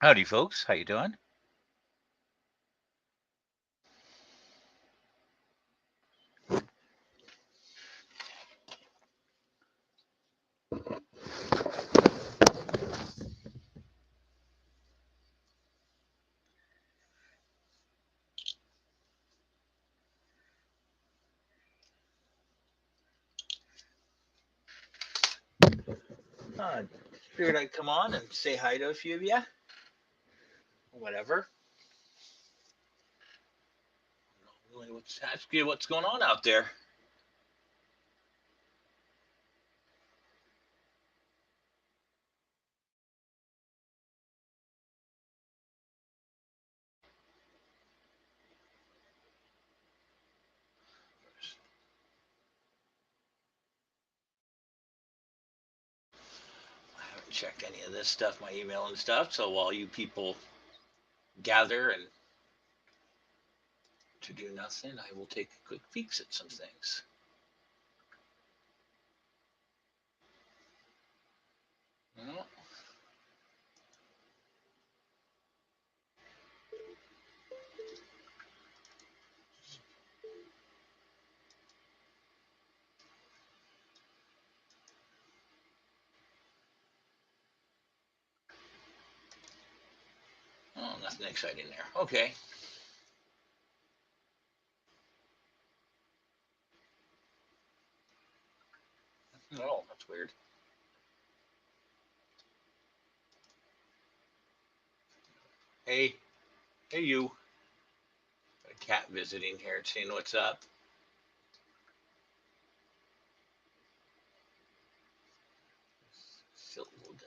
Howdy, folks. How you doing? Uh, Figured I'd come on and say hi to a few of you. Whatever. Really, ask you what's going on out there. I haven't checked any of this stuff, my email and stuff. So while you people gather and to do nothing, I will take a quick peek at some things. Well, oh, nothing exciting there. Okay. Oh, that's weird. Hey, hey, you. Got a cat visiting here, seeing what's up. Silly little guy.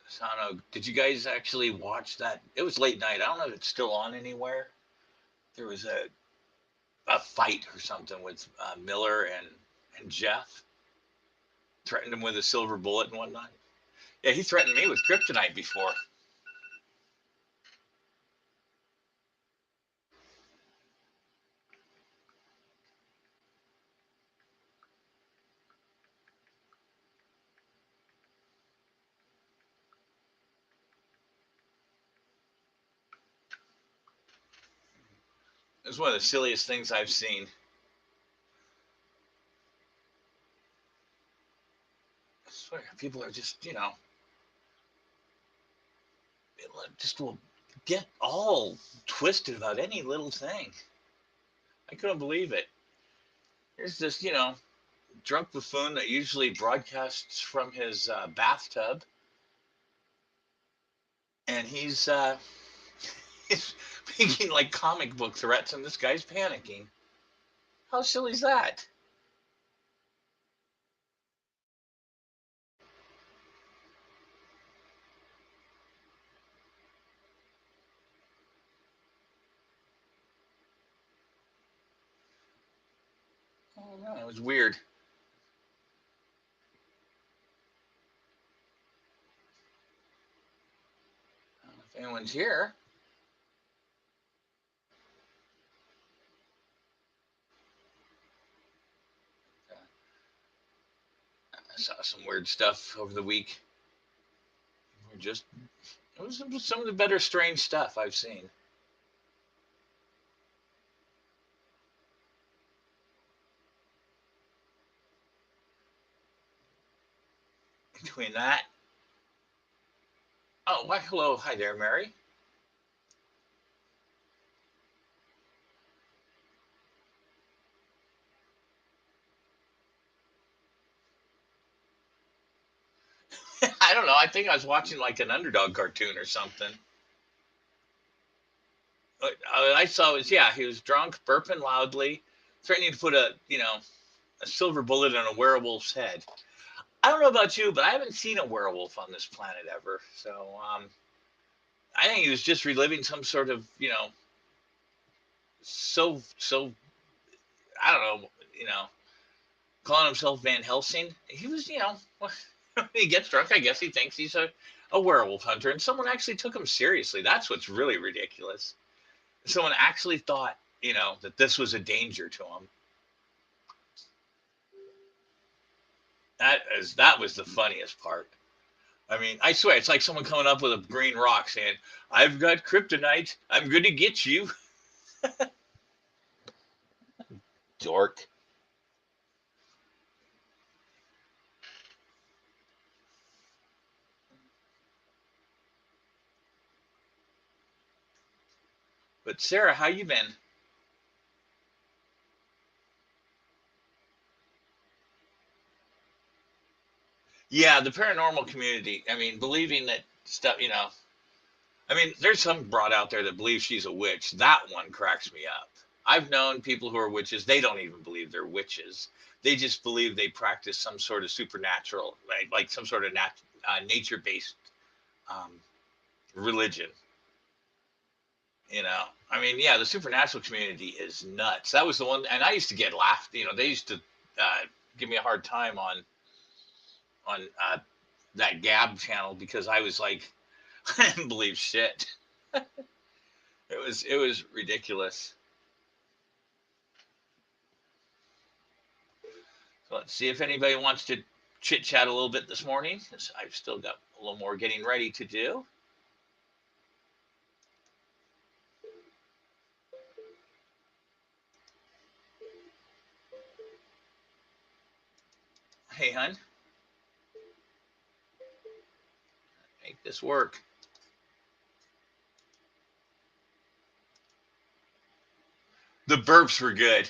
So I don't know. Did you guys actually watch that? It was late night. I don't know if it's still on anywhere. There was a fight or something with Miller and Jeff. Threatened him with a silver bullet and whatnot. Yeah, he threatened me with kryptonite before. It was one of the silliest things I've seen. I swear, people are just, just will get all twisted about any little thing. I couldn't believe it. Here's this, drunk buffoon that usually broadcasts from his bathtub, and he's making like comic book threats, and this guy's panicking. How silly is that? Oh no, it was weird. If anyone's here, I saw some weird stuff over the week. We're just it was some of the better strange stuff I've seen. Between that, oh, why, hello, hi there, Mary. I don't know. I think I was watching like an underdog cartoon or something. I saw was yeah, he was drunk, burping loudly, threatening to put a silver bullet in a werewolf's head. I don't know about you, but I haven't seen a werewolf on this planet ever. So I think he was just reliving some sort of so I don't know, you know, calling himself Van Helsing. He was, when he gets drunk, I guess he thinks he's a werewolf hunter, and someone actually took him seriously. That's what's really ridiculous. Someone actually thought, that this was a danger to him. That was the funniest part. I mean, I swear, it's like someone coming up with a green rock saying, "I've got kryptonite. I'm going to get you." Dork. But Sarah, how you been? Yeah, the paranormal community. I mean, believing that stuff, I mean, there's some broad out there that believes she's a witch. That one cracks me up. I've known people who are witches. They don't even believe they're witches. They just believe they practice some sort of supernatural, like some sort of nature-based um, religion. I mean, yeah, the supernatural community is nuts. That was the one, and I used to get laughed. They used to give me a hard time on that Gab channel because I was like, I didn't believe shit. It was ridiculous. So let's see if anybody wants to chit chat a little bit this morning. 'Cause I've still got a little more getting ready to do. Hey, hun, make this work. The burps were good.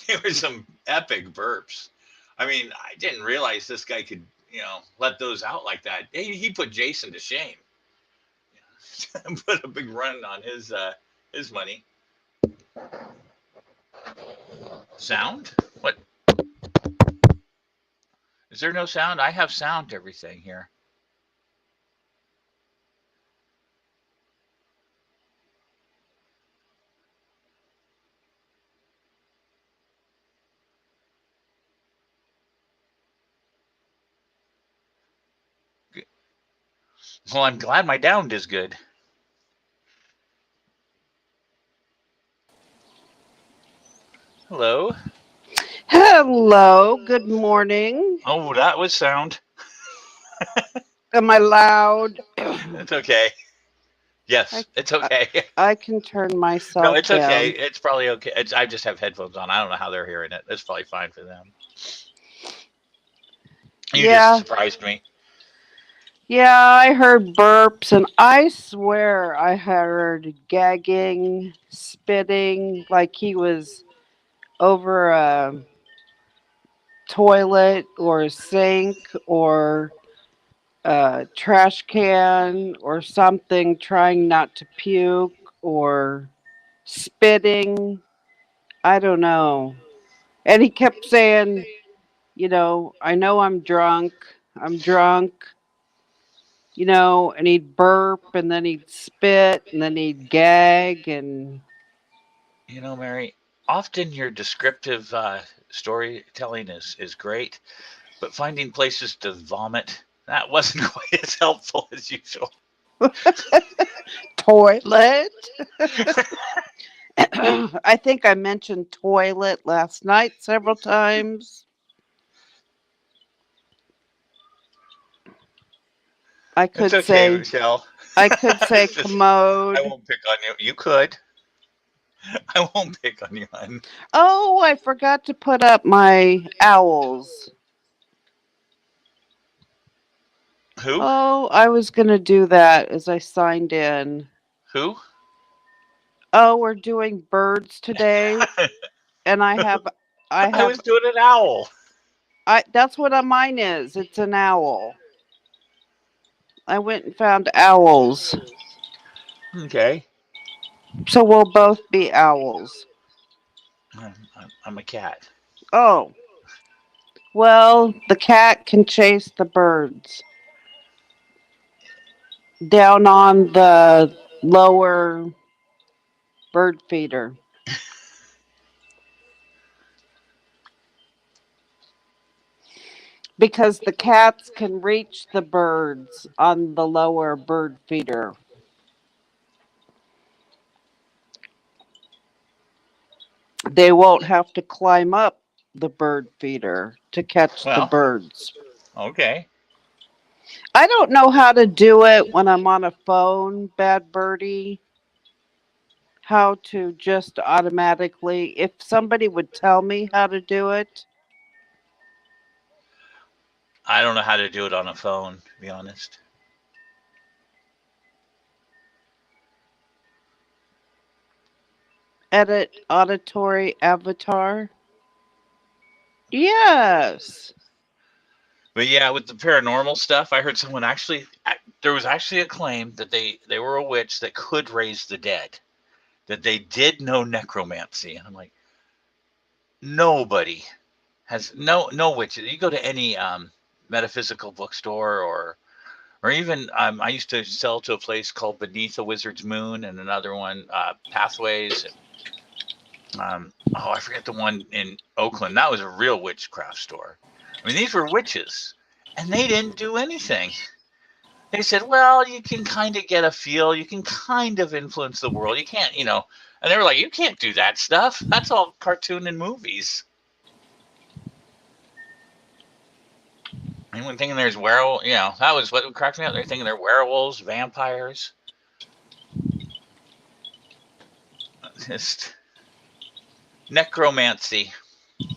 There were some epic burps. I mean, I didn't realize this guy could, let those out like that. He put Jason to shame. Put a big run on his money. Sound? What? Is there no sound? I have sound to everything here. Well, I'm glad my down is good. Hello. Hello, good morning. Oh, that was sound. Am I loud? It's okay. I, Yes, it's I okay. I can turn No, myself it's okay. down. It's probably okay. I just have headphones on. I don't know how they're hearing it. It's probably fine for them. You just Yeah, surprised me. yeah, I heard burps and I swear I heard gagging, spitting like he was over a toilet or a sink or a trash can or something trying not to puke or spitting. I don't know. And he kept saying, I know I'm drunk. I'm drunk, and he'd burp and then he'd spit and then he'd gag and Mary, often your descriptive storytelling is great, but finding places to vomit, that wasn't quite as helpful as usual. toilet. I think I mentioned toilet last night several times. I It's could okay, say Michelle. I could say This is, I commode. won't pick on you. You could. I won't pick on you, hon. Oh, I forgot to put up my owls. Who? Oh, I was going to do that as I signed in. Who? Oh, we're doing birds today and I I have was doing an owl. I that's what mine is. It's an owl. I went and found owls. Okay. So we'll both be owls. I'm a cat. Oh, well, the cat can chase the birds down on the lower bird feeder. because the cats can reach the birds on the lower bird feeder. They won't have to climb up the bird feeder to catch the Well, birds. okay. I don't know how to do it when I'm on a phone, Bad Birdie. How to just automatically, if somebody would tell me how to do it, I don't know how to do it on a phone, to be honest. edit auditory avatar. Yes. But yeah, with the paranormal stuff, I heard someone actually there was actually a claim that they were a witch that could raise the dead, that they did know necromancy. And I'm like, nobody has no witches. You go to any metaphysical bookstore or even I used to sell to a place called Beneath a Wizard's Moon and another one Pathways and oh I forget the one in Oakland. That was a real witchcraft store. I mean these were witches and they didn't do anything. They said, well, you can kind of get a feel, you can kind of influence the world. You can't, and they were like, you can't do that stuff. That's all cartoon and movies. Anyone thinking there's werewolves, that was what cracked me up. They're thinking they're werewolves, vampires. Just necromancy.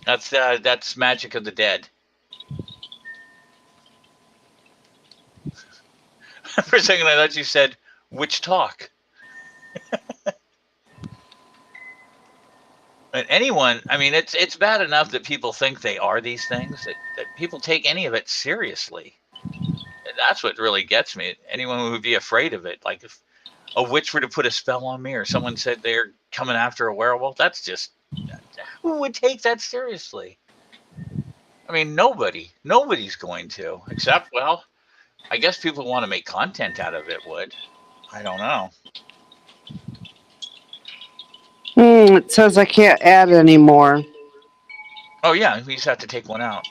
That's magic of the dead. For a second, I thought you said witch talk. But anyone, I mean, it's bad enough that people think they are these things that people take any of it seriously. That's what really gets me. Anyone would be afraid of it. Like if a witch were to put a spell on me, or someone said they're coming after a werewolf, that's just who would take that seriously? I mean, nobody's going to, except well, I guess people who want to make content out of it would. I don't know. It says I can't add anymore. Oh yeah, we just have to take one out.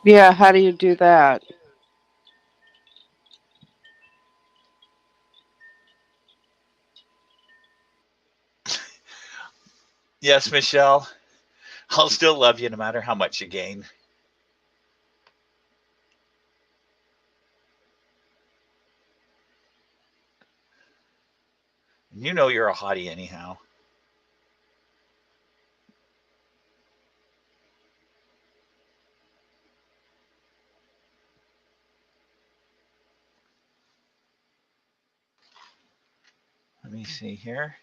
Yeah, how do you do that? Yes, Michelle, I'll still love you no matter how much you gain. You know you're a hottie anyhow. Let me see here.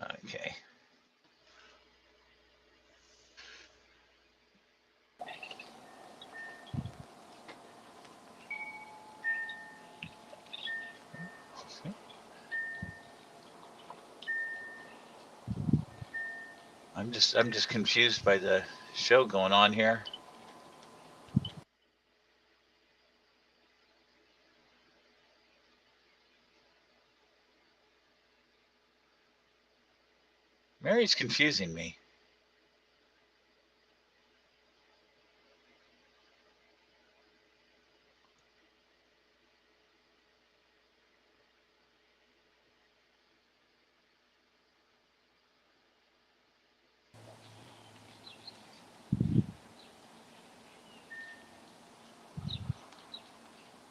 Okay. I'm just confused by the show going on here. Mary's confusing me.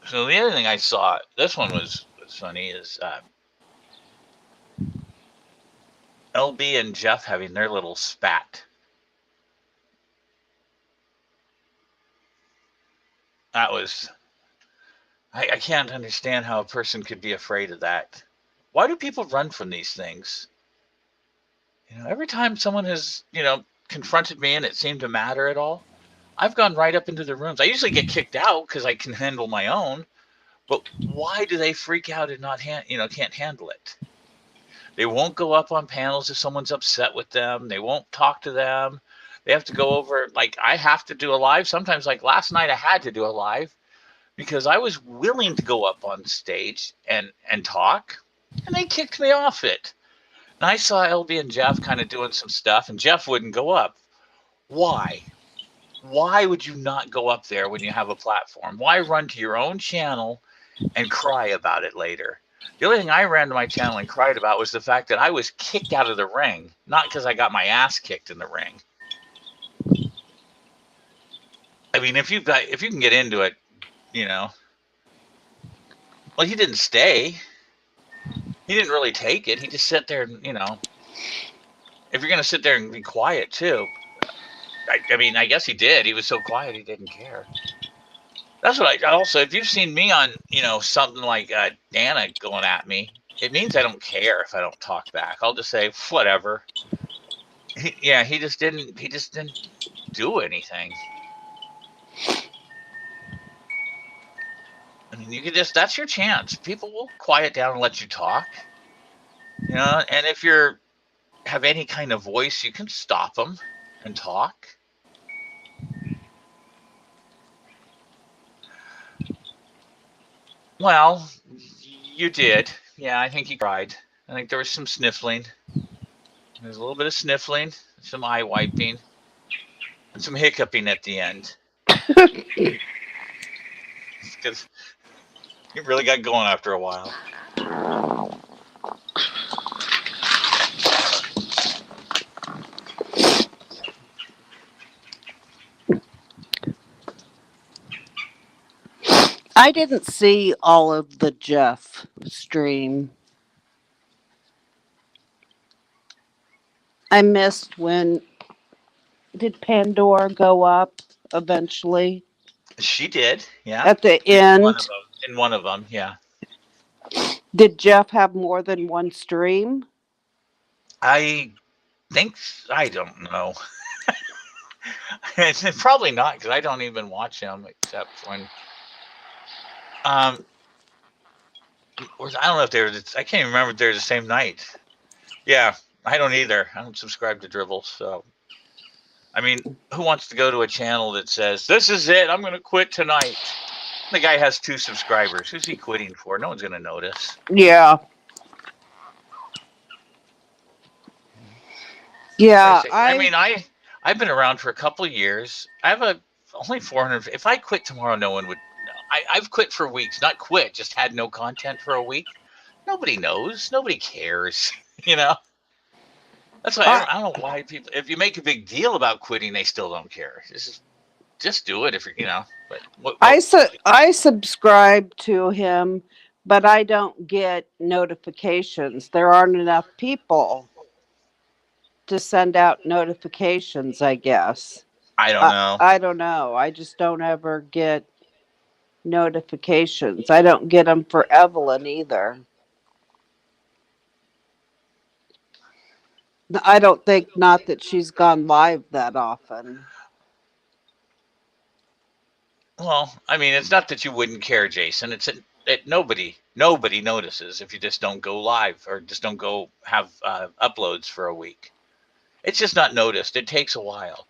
So the other thing I saw, this one was funny, is LB and Jeff having their little spat. That was I can't understand how a person could be afraid of that. Why do people run from these things? Every time someone has confronted me and it seemed to matter at all, I've gone right up into the rooms. I usually get kicked out because I can handle my own. But why do they freak out and not can't handle it? They won't go up on panels if someone's upset with them. They won't talk to them. They have to go over, like I have to do a live. Sometimes like last night I had to do a live because I was willing to go up on stage and talk and they kicked me off it. And I saw LB and Jeff kind of doing some stuff, and Jeff wouldn't go up. Why? Why would you not go up there when you have a platform? Why run to your own channel and cry about it later? The only thing I ran to my channel and cried about was the fact that I was kicked out of the ring, not because I got my ass kicked in the ring. I mean, if you can get into it, you know. Well, he didn't stay. He didn't really take it. He just sat there and, if you're gonna sit there and be quiet too, I mean, I guess he did. He was so quiet he didn't care. That's what I also. If you've seen me on, something like Dana going at me, it means I don't care if I don't talk back. I'll just say whatever. Yeah, he just didn't. He just didn't do anything. I mean, you could just. That's your chance. People will quiet down and let you talk. And if you're have any kind of voice, you can stop them and talk. Well, you did. Yeah, I think you cried. I think there was some sniffling. There's a little bit of sniffling, some eye wiping, and some hiccuping at the end. Because it really got going after a while. I didn't see all of the Jeff stream. I missed when did Pandora go up eventually She did, yeah. at the In one of end? them. In one of them, yeah. Did Jeff have more than one stream? I think I don't know. It's probably not because I don't even watch him except when um I don't know if they're I can't even remember if they're the same night. Yeah, I don't either. I don't subscribe to Dribble, so I mean, who wants to go to a channel that says this is it? I'm going to quit tonight. The guy has 2 subscribers. Who's he quitting for? No one's going to notice. Yeah. I Yeah, say, I I mean, I've been around for a couple of years. I have a only 400. If I quit tomorrow, no one would know. I've quit for weeks, not quit, just had no content for a week. Nobody knows. Nobody cares. You know. That's why I I don't know why people. If you make a big deal about quitting, they still don't care. Just do it if you're. But I subscribe to him, but I don't get notifications. There aren't enough people to send out notifications, I guess. I don't know. I don't know. I just don't ever get notifications. I don't get them for Evelyn either. I don't think not that she's gone live that often. Well, I mean, it's not that you wouldn't care, Jason. It's that nobody notices if you just don't go live or just don't go have uploads for a week. It's just not noticed. It takes a while.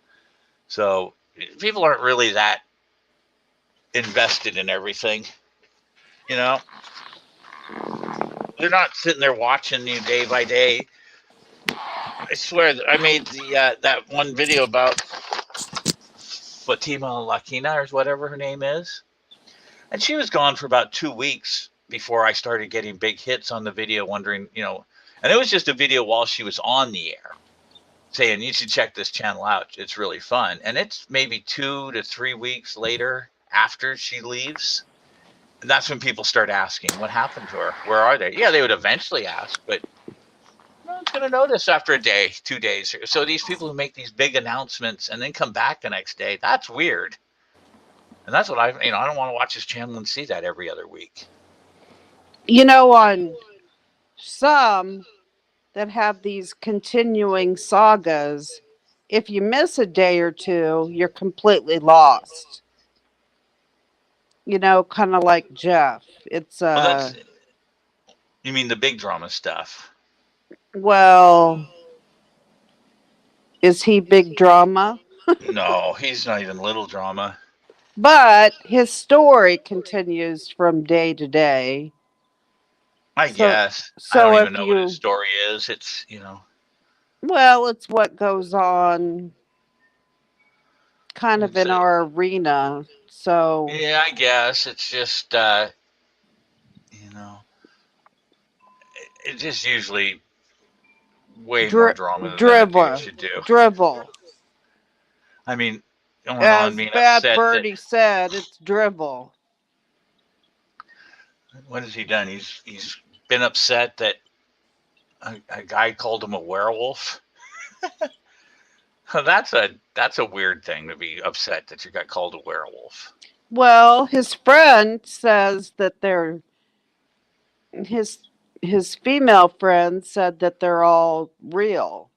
So people aren't really that invested in everything. You know, they're not sitting there watching you day by day. I swear, I made the that one video about Fatima Lakina or whatever her name is. And she was gone for about 2 weeks before I started getting big hits on the video, wondering. And it was just a video while she was on the air saying, you should check this channel out. It's really fun. And it's maybe 2 to 3 weeks later after she leaves. And that's when people start asking, what happened to her? Where are they? Yeah, they would eventually ask, but no one's going to notice after a day, 2 days. So these people who make these big announcements and then come back the next day, that's weird. And that's what I don't want to watch this channel and see that every other week. On some that have these continuing sagas, if you miss a day or two, you're completely lost. Kind of like Jeff. It's Well, you mean the big drama stuff? well, is he big drama? No, he's not even little drama. But his story continues from day to day. I So, guess. I so don't if even know what his you, story is. It's. well, it's what goes on kind of It's in a, our arena. So, yeah, I guess it's just you know, it's just usually way more drama than a dude dribble, should do. dribble. I mean, going on As being Bad upset that Birdie said, it's dribble. what has he done? He's been upset that a guy called him a werewolf. That's a weird thing to be upset that you got called a werewolf. Well, his friend says that they're his his female friend said that they're all real.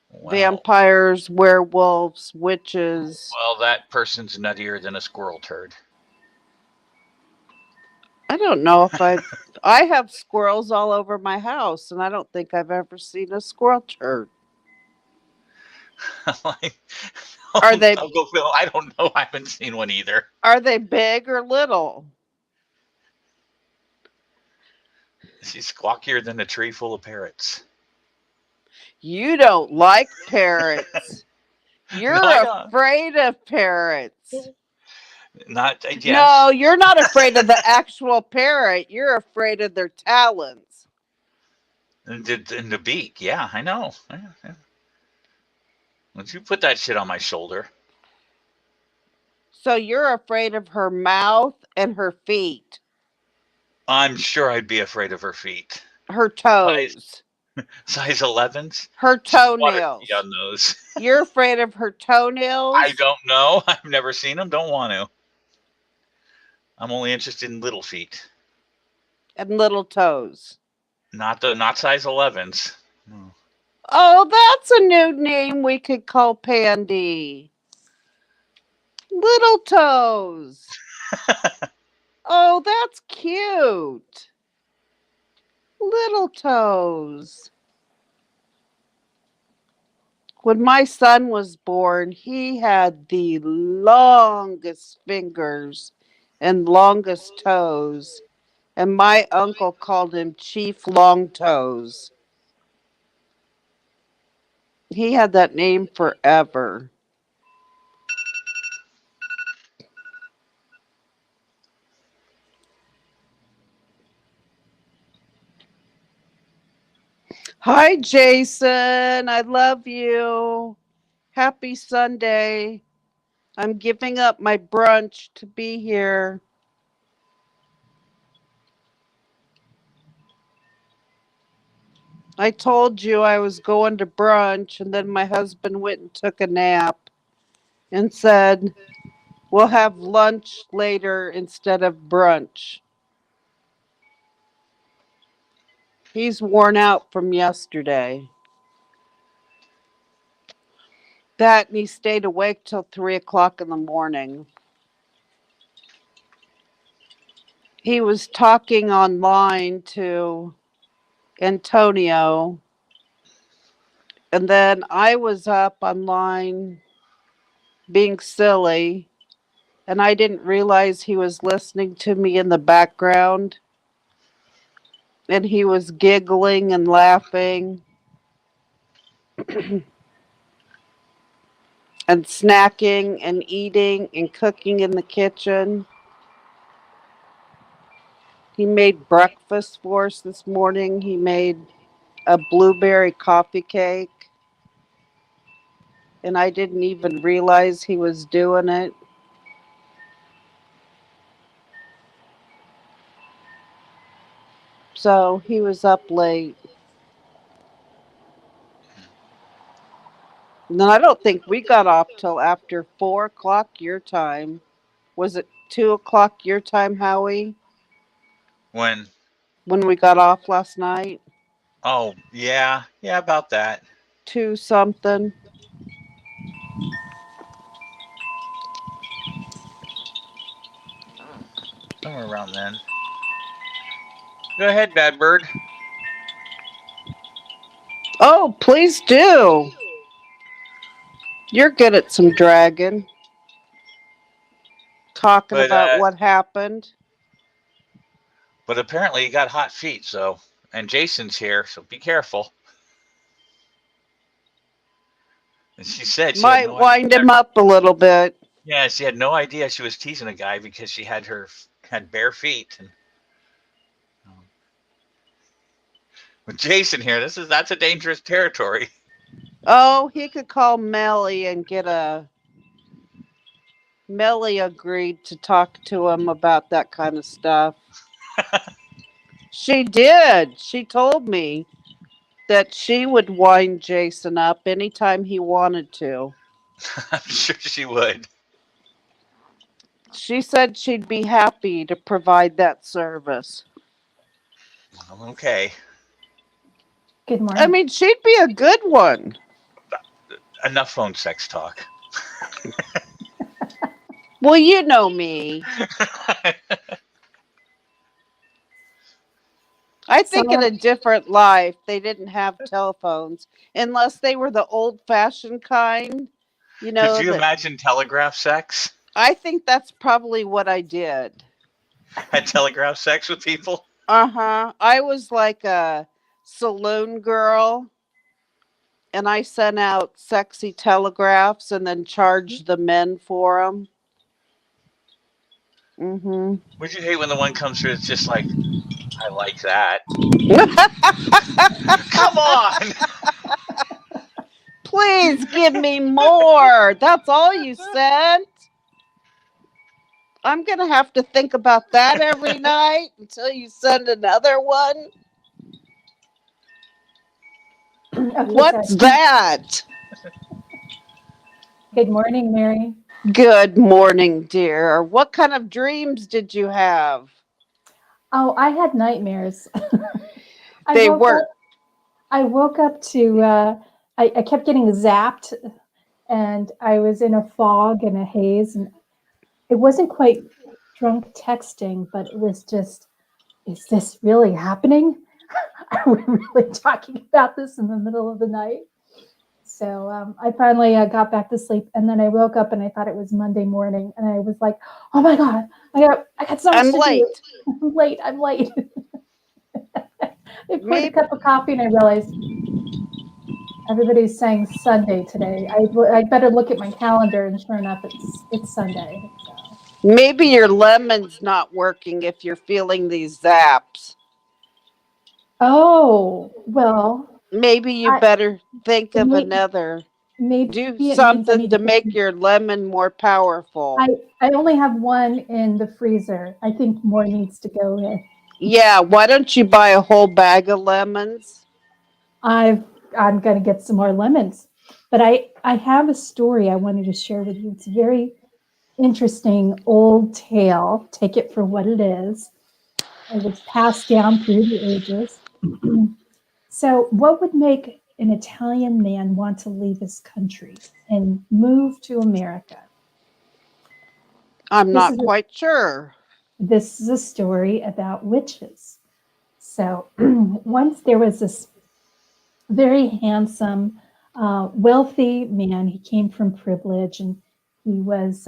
Well, Vampires, werewolves, witches. well, that person's nuttier than a squirrel turd. I don't know if I have squirrels all over my house and I don't think I've ever seen a squirrel turd. Like, Are they I'll go Phil. I don't know. I haven't seen one either. are they big or little? She's squawkier than a tree full of parrots. You don't like parrots. No, You're I don't. afraid of parrots. Not No, yes. you're not afraid of the actual parrot. You're afraid of their talons. In the beak. Yeah, I know. Yeah, yeah. Once you put that shit on my shoulder, So you're afraid of her mouth and her feet, I'm sure I'd be afraid of her feet. her Size toes, size 11s. her She's water ski toenails. on those. You're afraid of her I toenails don't know. I've never seen them. Don't want to. I'm only interested in little feet, and little toes. not size 11s. No. Oh, that's a new name we could call Pandy. Little toes. Oh, that's cute. Little toes. When my son was born, he had the longest fingers and longest toes, and my uncle called him Chief Long Toes. He had that name forever. Hi, Jason. I love you. Happy Sunday. I'm giving up my brunch to be here. I told you I was going to brunch, and then my husband went and took a nap and said, we'll have lunch later instead of brunch. He's worn out from yesterday. That and he stayed awake till 3 o'clock in the morning. He was talking online to Antonio, and then I was up online being silly, and I didn't realize he was listening to me in the background, and he was giggling and laughing and snacking and eating and cooking in the kitchen. He made breakfast for us this morning. He made a blueberry coffee cake, and I didn't even realize he was doing it. So he was up late. And then I don't think we got off till after 4 o'clock your time. Was it 2 o'clock your time, Howie, When when we got off last night? oh yeah, yeah about that. Two something. Somewhere around then. Go ahead, bad bird. Oh, please do. You're good at some dragon. Talking But about what happened. But apparently he got hot feet, so and Jason's here, so be careful. And she said she had Might no idea. wind him up a little bit. Yeah, she had no idea she was teasing a guy because she had bare feet. And with Jason here, that's a dangerous territory. Oh, he could call Melly and get a Melly agreed to talk to him about that kind of stuff. She did. She told me that she would wind Jason up anytime he wanted to. I'm sure she would. She said she'd be happy to provide that service. Okay, Good I morning. mean, she'd be a good one. enough phone sex talk. Well, you know me. I So, think in a different life, they didn't have telephones unless they were the old fashioned kind, Could you that imagine telegraph sex? I think that's probably what I did. Had telegraph sex with people? Uh-huh. I was like a saloon girl and I sent out sexy telegraphs and then charged the men for them. Mhm. Would you hate when the one comes through? It's just like, I like that. Come on. Please give me more. That's all you sent. I'm going to have to think about that every night until you send another one. okay, so What's that? good morning, Mary. Good morning, dear. What kind of dreams did you have? Oh, I had nightmares. I They woke up. were I woke up to. I kept getting zapped, and I was in a fog and a haze, and it wasn't quite drunk texting, but it was just, is this really happening? Are we really talking about this in the middle of the night? So I finally got back to sleep, and then I woke up and I thought it was Monday morning, and I was like, "Oh my god, I got so much I'm to do. late. I'm late. I'm late." I poured a Maybe cup of coffee, and I realized everybody's saying Sunday today. I better look at my calendar, and sure enough, it's Sunday. So, maybe your lemon's not working if you're feeling these zaps. oh well, Maybe you I better think it of may, another. Do maybe it means I something need to to put make some. your lemon more I powerful. I only have one in the freezer. I think more needs to go in. Yeah, why don't you buy a whole bag of lemons? I've I'm gonna get some more lemons. But I have a story I wanted to share with you. It's a very interesting old tale. Take it for what it is. It was passed down through the ages. So, what would make an Italian man want to leave his country and move to America? I'm This not is a, quite sure. this is a story about witches. So, once there was this very handsome, wealthy man. He came from privilege, and he was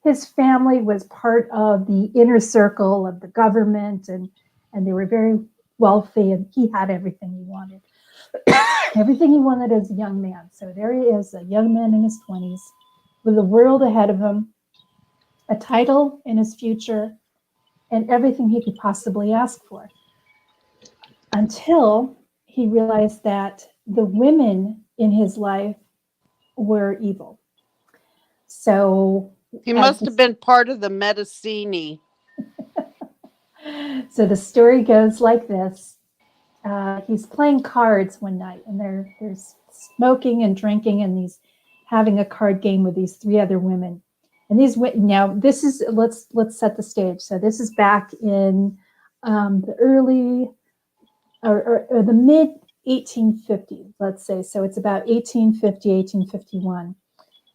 his family was part of the inner circle of the government, and they were very wealthy, and he had everything he wanted, everything he wanted as a young man. So there he is, a young man in his 20s, with the world ahead of him, a title in his future, and everything he could possibly ask for, until he realized that the women in his life were evil. So He as must the, have been part of the Medicini. so the story goes like this. He's playing cards one night, and there's smoking and drinking, and he's having a card game with these three other women. And these now this is let's set the stage. So this is back in the early or the mid 1850s, let's say. So it's about 1850, 1851.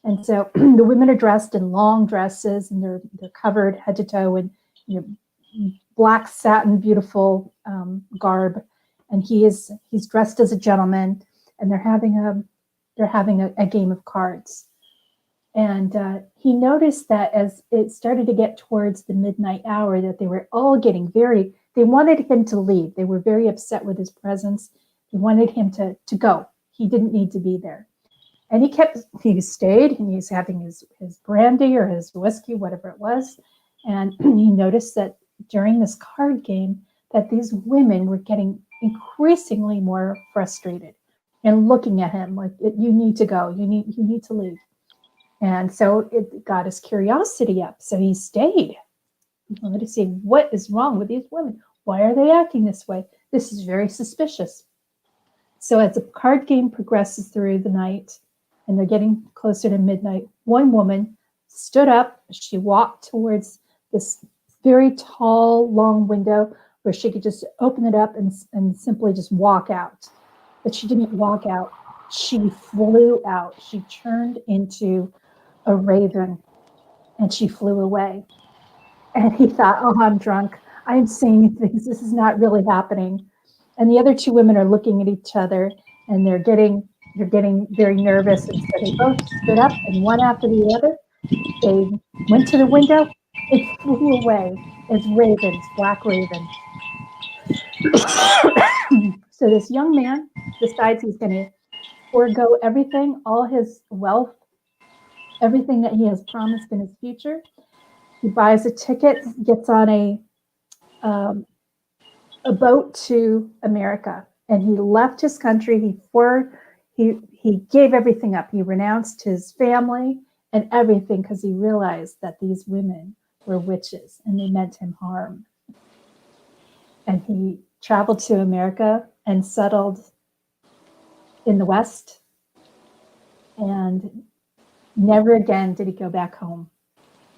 And so the women are dressed in long dresses, and they're covered head to toe in, you know, black satin, beautiful garb. And he's dressed as a gentleman, and they're having a game of cards. And he noticed that as it started to get towards the midnight hour, that they were all getting very, they wanted him to leave. They were very upset with his presence. They wanted him to go. He didn't need to be there. And he stayed and he's having his brandy or his whiskey, whatever it was. And he noticed that during this card game, that these women were getting increasingly more frustrated and looking at him like, you need to go, you need to leave. And so it got his curiosity up. So he stayed. He wanted to see what is wrong with these women. Why are they acting this way? This is very suspicious. So as the card game progresses through the night and they're getting closer to midnight, one woman stood up. She walked towards this very tall, long window where she could just open it up and simply just walk out. But she didn't walk out. She flew out. She turned into a raven and she flew away. And he thought, oh, I'm drunk. I'm seeing things. This is not really happening. And the other two women are looking at each other and they're getting very nervous. And so they both stood up and one after the other, they went to the window and flew away as ravens, black ravens. So this young man decides he's going to forego everything, all his wealth, everything that he has promised in his future. He buys a ticket, gets on a boat to America, and he left his country. He gave everything up. He renounced his family and everything because he realized that these women were witches and they meant him harm. And he traveled to America and settled in the West, and never again did he go back home.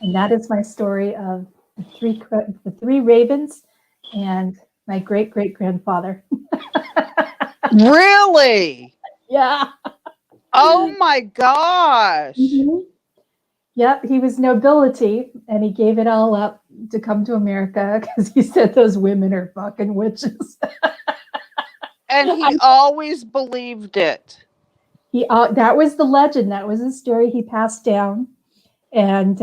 And that is my story of the three ravens and my great great grandfather. Really? Yeah. Oh my gosh. Mm-hmm. Yep, he was nobility and he gave it all up to come to America because he said those women are fucking witches. And he always believed it. That was the legend. That was the story he passed down, and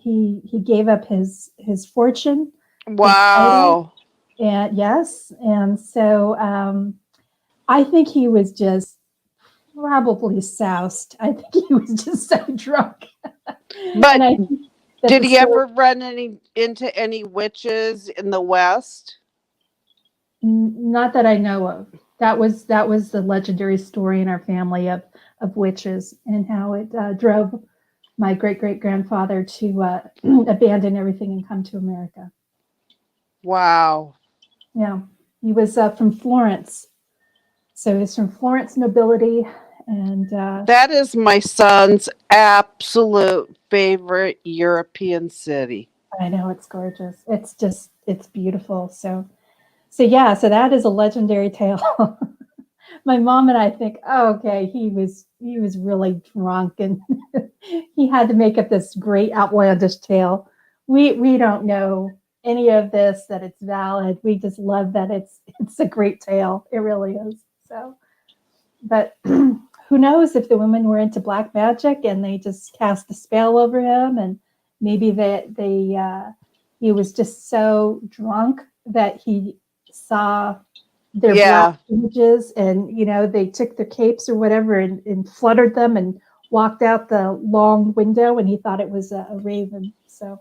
he gave up his fortune, his title, Wow. and yes, and so I think he was just probably soused. I think he was just so drunk. But And I think that did the he story, ever run into any witches in the West? not that I know of. That was the legendary story in our family of witches and how it drove my great great grandfather to abandon everything and come to America. Wow. Yeah, he was from Florence, so he's from Florence nobility, and That is my son's absolute favorite European city. I know it's gorgeous. It's beautiful. So yeah, so that is a legendary tale. My mom and I think, oh, okay, he was really drunk and he had to make up this great outlandish tale. We don't know any of this that it's valid. We just love that it's a great tale. It really is. So, but who knows if the women were into black magic and they just cast a spell over him, and maybe that he was just so drunk that he saw their black Yeah. images, and they took their capes or whatever and fluttered them and walked out the long window, and he thought it was a raven. So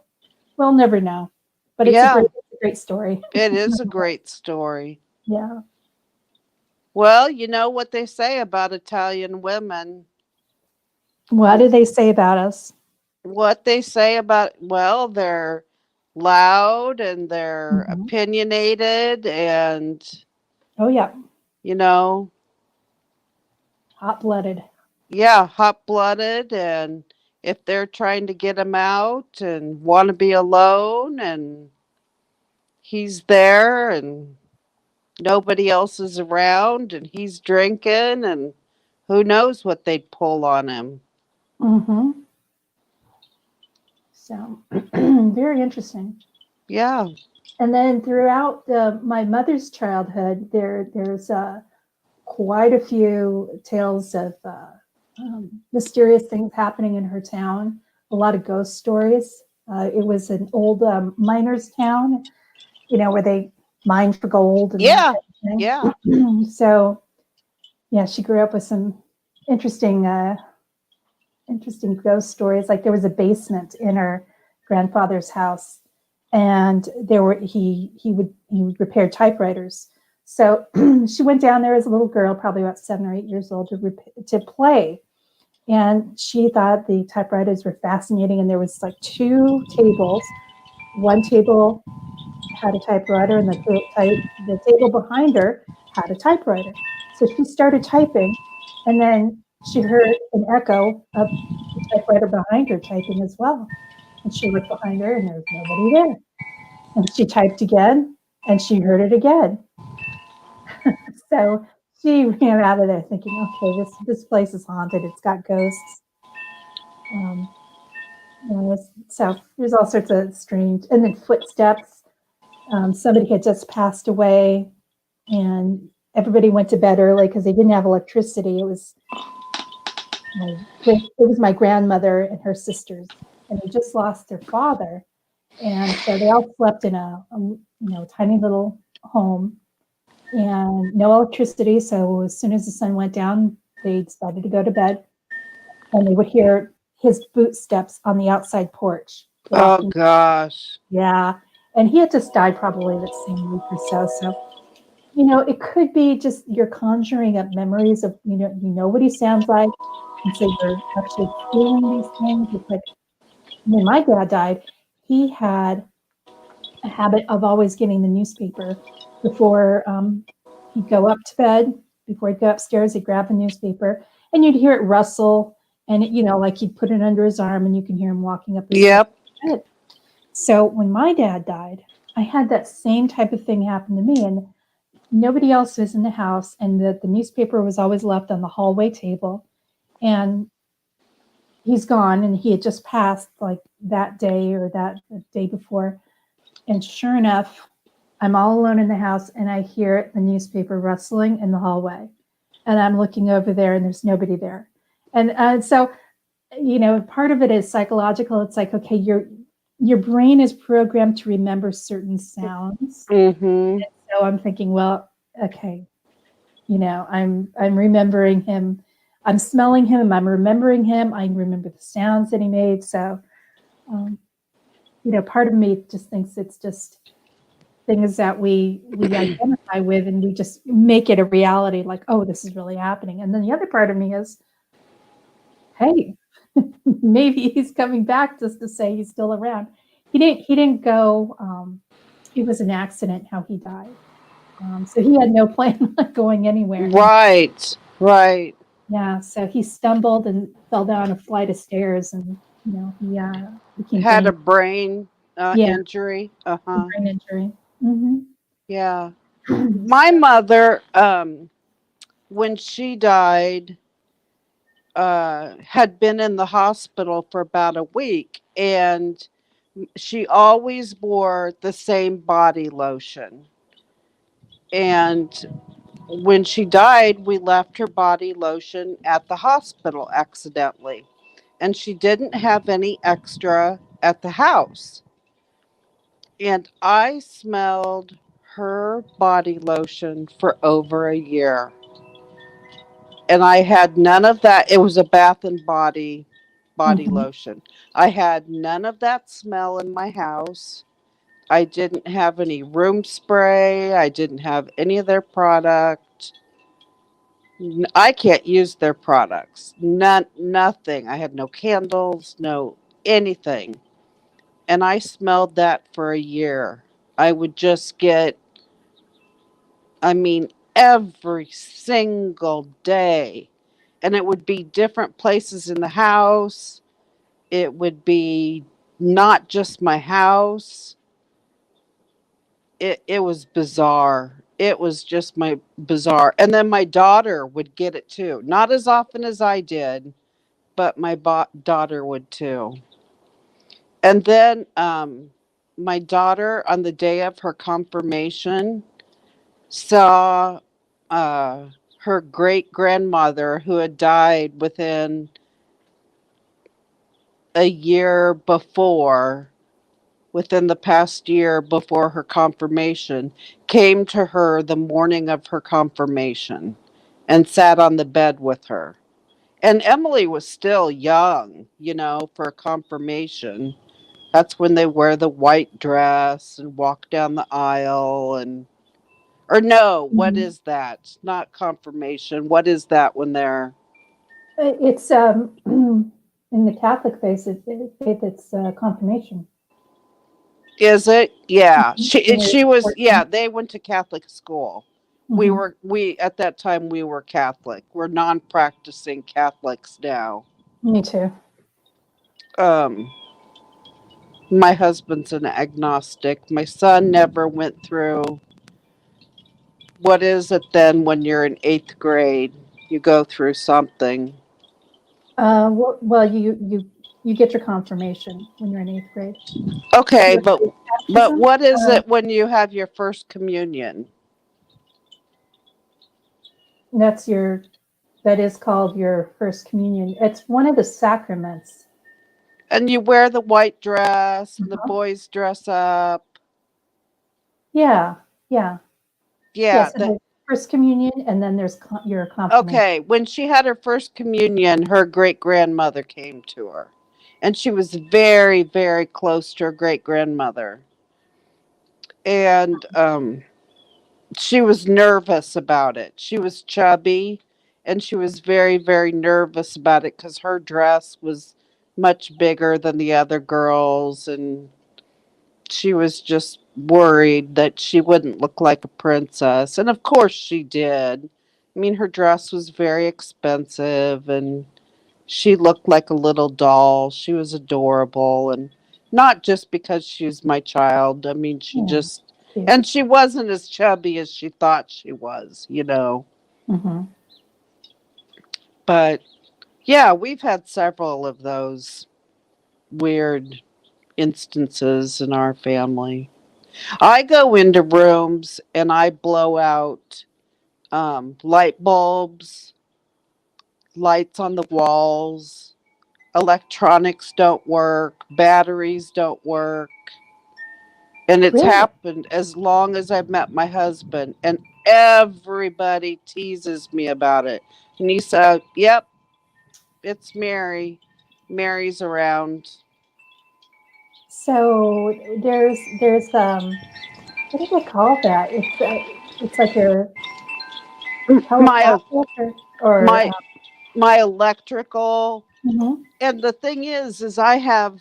we'll never know, but it's a Yeah. great story. It is a great story. Yeah. Well, you know what they say about Italian women. What do they say about us? What they say about, well, they're loud and they're Mhm. opinionated and, Oh yeah, you know, hot blooded. yeah, hot-blooded, and if they're trying to get him out and want to be alone and he's there and nobody else is around and he's drinking and who knows what they'd pull on him. Mm-hmm. So very interesting. Yeah. And then throughout my mother's childhood, there's quite a few tales of mysterious things happening in her town, a lot of ghost stories. It was an old miners' town, where they mined for gold and that Yeah. type of Yeah. thing. So, yeah, she grew up with some interesting, interesting ghost stories. Like there was a basement in her grandfather's house, and he would repair typewriters. So she went down there as a little girl, probably about 7 or 8 years old, to play, and she thought the typewriters were fascinating. And there was like two tables. One table had a typewriter, and the table behind her had a typewriter. So she started typing, and then she heard an echo of the typewriter behind her typing as well. And she looked behind her, and there was nobody there. And she typed again, and she heard it again. So she ran out of there thinking, okay, this place is haunted. It's got ghosts. Um, so there's all sorts of strange, and then footsteps. Somebody had just passed away, and everybody went to bed early because they didn't have electricity. It was my grandmother and her sisters, and they just lost their father, and so they all slept in a tiny little home, and no electricity. So as soon as the sun went down, they decided to go to bed, and they would hear his footsteps on the outside porch Oh walking. gosh. Yeah, and he had just died probably that same week or so. So it could be just you're conjuring up memories of, you know what he sounds like. And so you're actually feeling these things. It's like when my dad died, he had a habit of always getting the newspaper before he'd go up to bed. Before he'd go upstairs, he'd grab the newspaper, and you'd hear it rustle. And, like he'd put it under his arm, and you can hear him walking up the stairs Yep. to bed. So when my dad died, I had that same type of thing happen to me. And nobody else was in the house, and the newspaper was always left on the hallway table. And he's gone, and he had just passed like that day or that the day before. And sure enough, I'm all alone in the house, and I hear the newspaper rustling in the hallway. And I'm looking over there, and there's nobody there. And so, part of it is psychological. It's like, okay, your brain is programmed to remember certain sounds. Mm-hmm. So I'm thinking, well, okay, I'm remembering him. I'm smelling him. I'm remembering him. I remember the sounds that he made. So, um, part of me just thinks it's just things that we identify with, and we just make it a reality. Like, oh, this is really happening. And then the other part of me is, hey, maybe he's coming back just to say he's still around. He didn't go. It was an accident how he died. So he had no plan on going anywhere. Right. Right. Yeah, so he stumbled and fell down a flight of stairs, and he became Had brain. a brain Yeah, injury. Uh-huh. brain injury. Hmm. Yeah. My mother, when she died, had been in the hospital for about a week, and she always wore the same body lotion. And when she died, we left her body lotion at the hospital accidentally. And she didn't have any extra at the house. And I smelled her body lotion for over a year. And I had none of that. It was a bath and body Hmm. lotion. I had none of that smell in my house. I didn't have any room spray. I didn't have any of their product. I can't use their products. Nothing. I had no candles, no anything. And I smelled that for a year. I would just get, I mean, every single day. And it would be different places in the house. It would be not just my house. It was bizarre. It was just my bizarre. And then my daughter would get it too. Not as often as I did, but my daughter would too. And then my daughter, on the day of her confirmation, saw uh, her great grandmother, who had died within a year before, within the past year before her confirmation, came to her the morning of her confirmation and sat on the bed with her. And Emily was still young, for confirmation. That's when they wear the white dress and walk down the aisle and or no, what Mhm. is that? Not confirmation. What is that when they're It's in the Catholic faith it's confirmation. is it? Yeah. Mhm. She When you're she was 14. yeah, they went to Catholic school. Hmm. We at that time we were Catholic. We're non-practicing Catholics now. Me too. Um my husband's an agnostic. My son never went through what is it then when you're in 8th grade? You go through something. Well, you get your confirmation when you're in eighth grade. Okay, Your but faith but baptism, what is it when you have your first communion? that's that is called your first communion. It's one of the sacraments. And you wear the white dress and the Uh-huh. boys dress up. Yeah, yeah, Yeah, yes. And there's first communion, and then there's your confirmation. okay. When she had her first communion, her great grandmother came to her. And she was very, very close to her great grandmother. And she was nervous about it. She was chubby and she was very, very nervous about it because her dress was much bigger than the other girls. And she was just worried that she wouldn't look like a princess. And of course she did. I mean, her dress was very expensive and she looked like a little doll. She was adorable. And not just because she was my child. I mean, she Yeah, just, cute. and she wasn't as chubby as she thought she was. Hmm. But yeah, we've had several of those weird instances in our family. I go into rooms and I blow out light bulbs, lights on the walls, electronics don't work, batteries don't work. And it's Really? happened as long as I've met my husband. And everybody teases me about it. And he said, yep, it's Mary. Mary's around. So there's what do they call that? It's like your My telepathic or my my electrical. mhm, And the thing is I have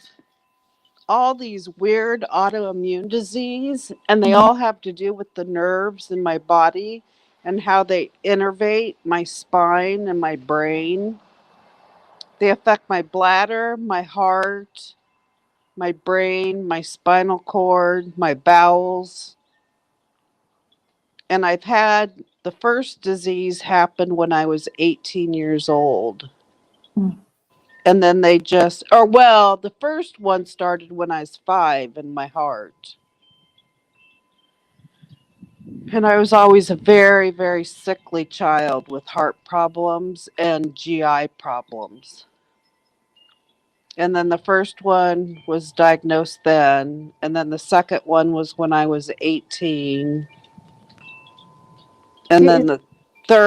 all these weird autoimmune disease and they mhm. all have to do with the nerves in my body and how they innervate my spine and my brain. They affect my bladder, my heart, my brain, my spinal cord, my bowels. And I've had the first disease happen when I was 18 years old. Mm. And then they just, or well, the first one started when I was 5 in my heart. And I was always a very, very sickly child with heart problems and GI problems. And then the first one was diagnosed then. And then the second one was when I was 18. And then Is, the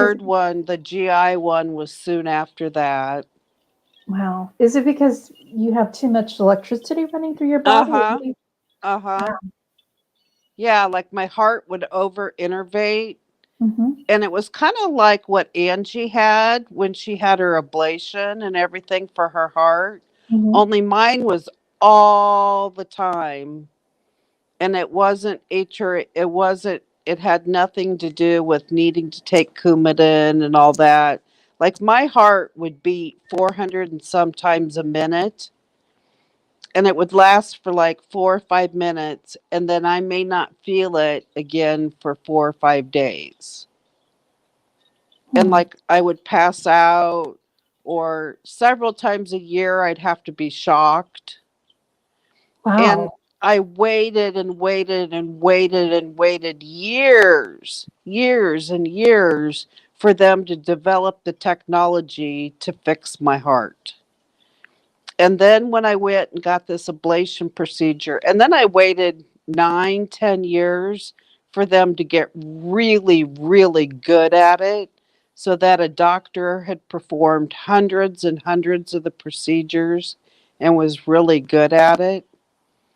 is third one, the GI one, was soon after that. wow. Is it because you have too much electricity running through your Uh body? Or huh. what do you, Uh huh. wow. Yeah, like my heart would over innervate. Hmm. And it was kind of like what Angie had when she had her ablation and everything for her heart. Hmm. Only mine was all the time. And it wasn't it wasn't, it had nothing to do with needing to take Coumadin and all that. Like my heart would beat 400 and some times a minute and it would last for like 4 or 5 minutes and then I may not feel it again for 4 or 5 days. And Hmm. like I would pass out or several times a year I'd have to be shocked. And Wow. I waited and waited and waited and waited years and years for them to develop the technology to fix my heart. And then when I went and got this ablation procedure, and then I waited 9, 10 years for them to get really, really good at it, so that a doctor had performed hundreds and hundreds of the procedures and was really good at it.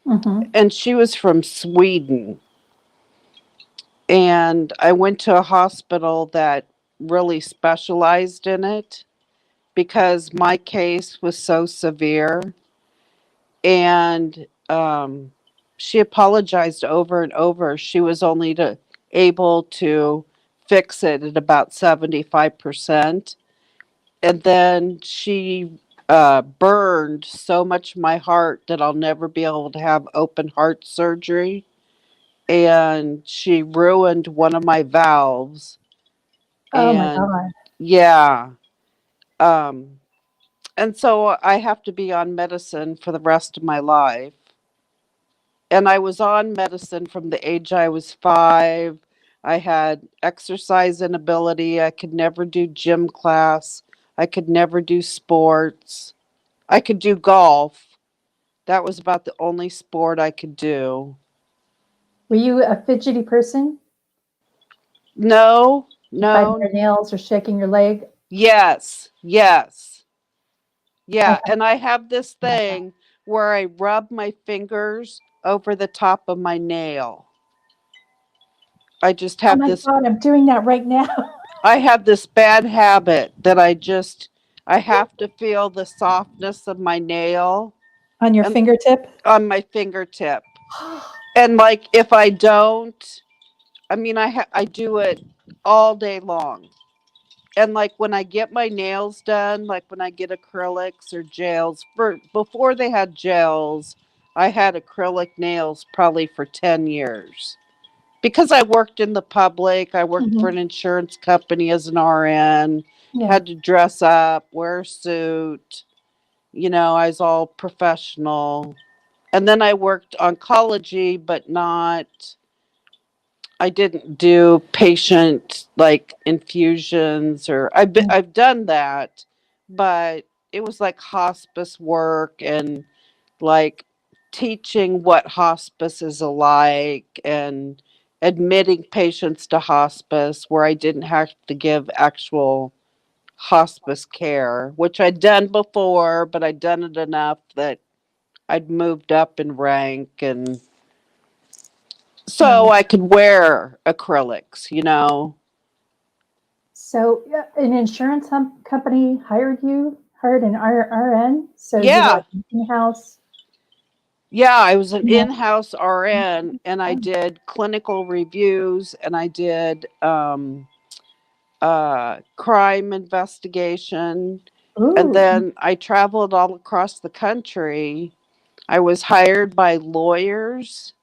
Mm-hmm. And she was from Sweden. And I went to a hospital that really specialized in it because my case was so severe. And she apologized over and over. She was only able to fix it at about 75%. And then she burned so much my heart that I'll never be able to have open heart surgery. And she ruined one of my valves. Oh my And God. yeah. Um, and so I have to be on medicine for the rest of my life. And I was on medicine from the age I was 5. I had exercise inability. I could never do gym class. I could never do sports. I could do golf. That was about the only sport I could do. Were you a fidgety person? No, Biting no, your nails or shaking your leg? yes, yes. I Yeah, have and I have this that. thing where I rub my fingers over the top of my nail. I just Oh have my this God, I'm doing that right now. I have this bad habit that I have to feel the softness of my nail On your and fingertip? on my fingertip. And like if I don't, I mean I do it all day long. And like when I get my nails done, like when I get acrylics or gels, for before they had gels, I had acrylic nails probably for 10 years. Because I worked in the public, I worked for Mhm. an insurance company as an RN, Yeah. had to dress up, wear a suit. I was all professional. And then I worked oncology, but not, I didn't do patient like infusions or Mm. I've done that, but it was like hospice work and like teaching what hospice is like and admitting patients to hospice where I didn't have to give actual hospice care, which I'd done before, but I'd done it enough that I'd moved up in rank and so Right. I could wear acrylics. So yeah, an insurance company hired an RN, so you were Yeah. like an in-house Yeah, I was an nurse. in-house RN and I did clinical reviews and I did crime investigation. And Ooh. then I traveled all across the country. I was hired by lawyers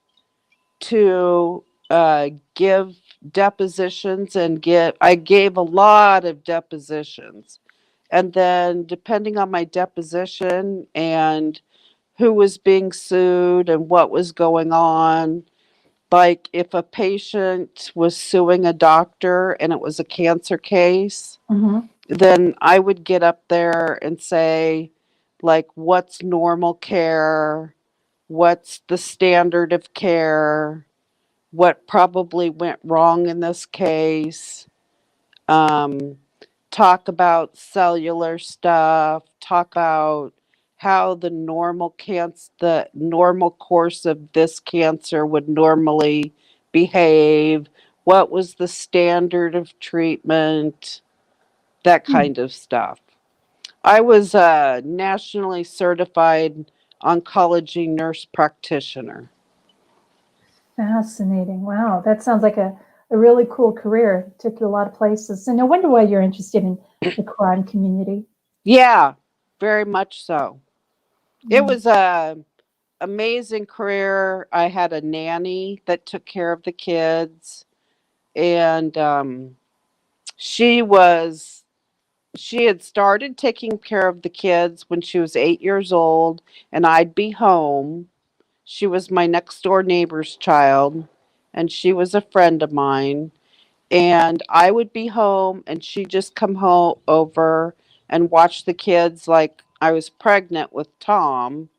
to give depositions and I gave a lot of depositions. And then, depending on my deposition and who was being sued and what was going on, like if a patient was suing a doctor and it was a cancer case, Mhm. then I would get up there and say, like, what's normal care? What's the standard of care? What probably went wrong in this case? Um, Talk about cellular stuff, talk about how the normal course of this cancer would normally behave, what was the standard of treatment, that Hmm. kind of stuff. I was a nationally certified oncology nurse practitioner. Fascinating. Wow, that sounds like a really cool career. Took you a lot of places. And no wonder why you're interested in the crime community. Yeah, very much so. It Mm. was a amazing career. I had a nanny that took care of the kids, and she was she had started taking care of the kids when she was 8 years old, and I'd be home. She was my next door neighbor's child, and she was a friend of mine. and I would be home and she'd just come home over and watch the kids like I was pregnant with Tom,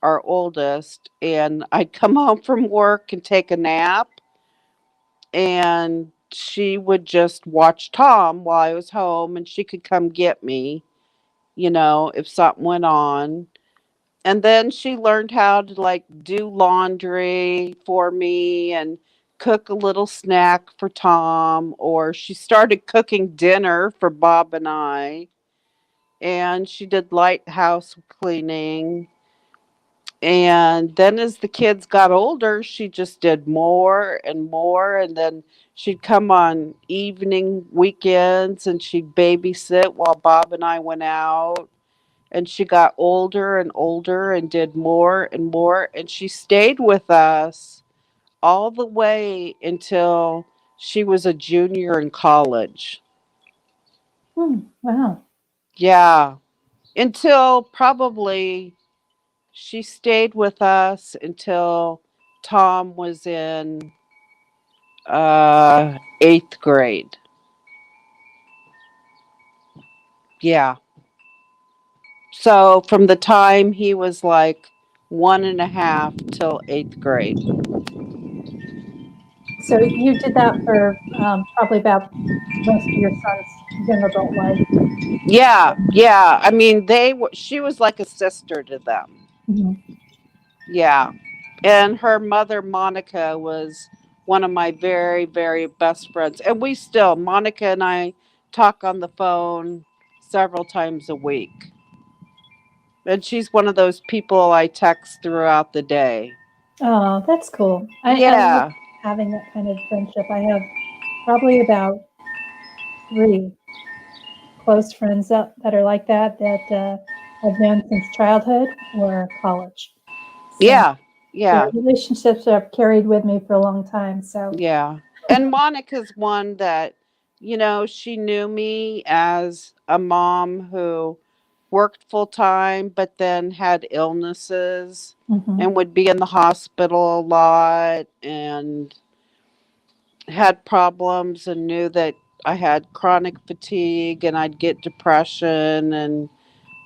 our oldest, and I'd come home from work and take a nap and she would just watch Tom while I was home and she could come get me, if something went on. And then she learned how to like do laundry for me and cook a little snack for Tom, or she started cooking dinner for Bob and I. And she did light house cleaning. And then as the kids got older, she just did more and more. And then she'd come on evening weekends and she'd babysit while Bob and I went out. And she got older and older and did more and more. And she stayed with us all the way until she was a junior in college. Wow. Yeah. Until probably she stayed with us until Tom was in eighth grade. Yeah. So from the time he was like one and a half till eighth grade. So you did that for probably about most of your son's young adult life. Yeah, yeah. I mean, they were. She was like a sister to them. Mhm. Yeah, and her mother Monica was one of my very, very best friends, and we still Monica and I talk on the phone several times a week. And she's one of those people I text throughout the day. Oh, that's cool. I love Yeah, having that kind of friendship. I have probably about three close friends that are like that I've known since childhood or college. So yeah, they're yeah. relationships that I've carried with me for a long time. So, Yeah. And Monica's one that, she knew me as a mom who worked full time, but then had illnesses mhm. and would be in the hospital a lot and had problems and knew that I had chronic fatigue and I'd get depression and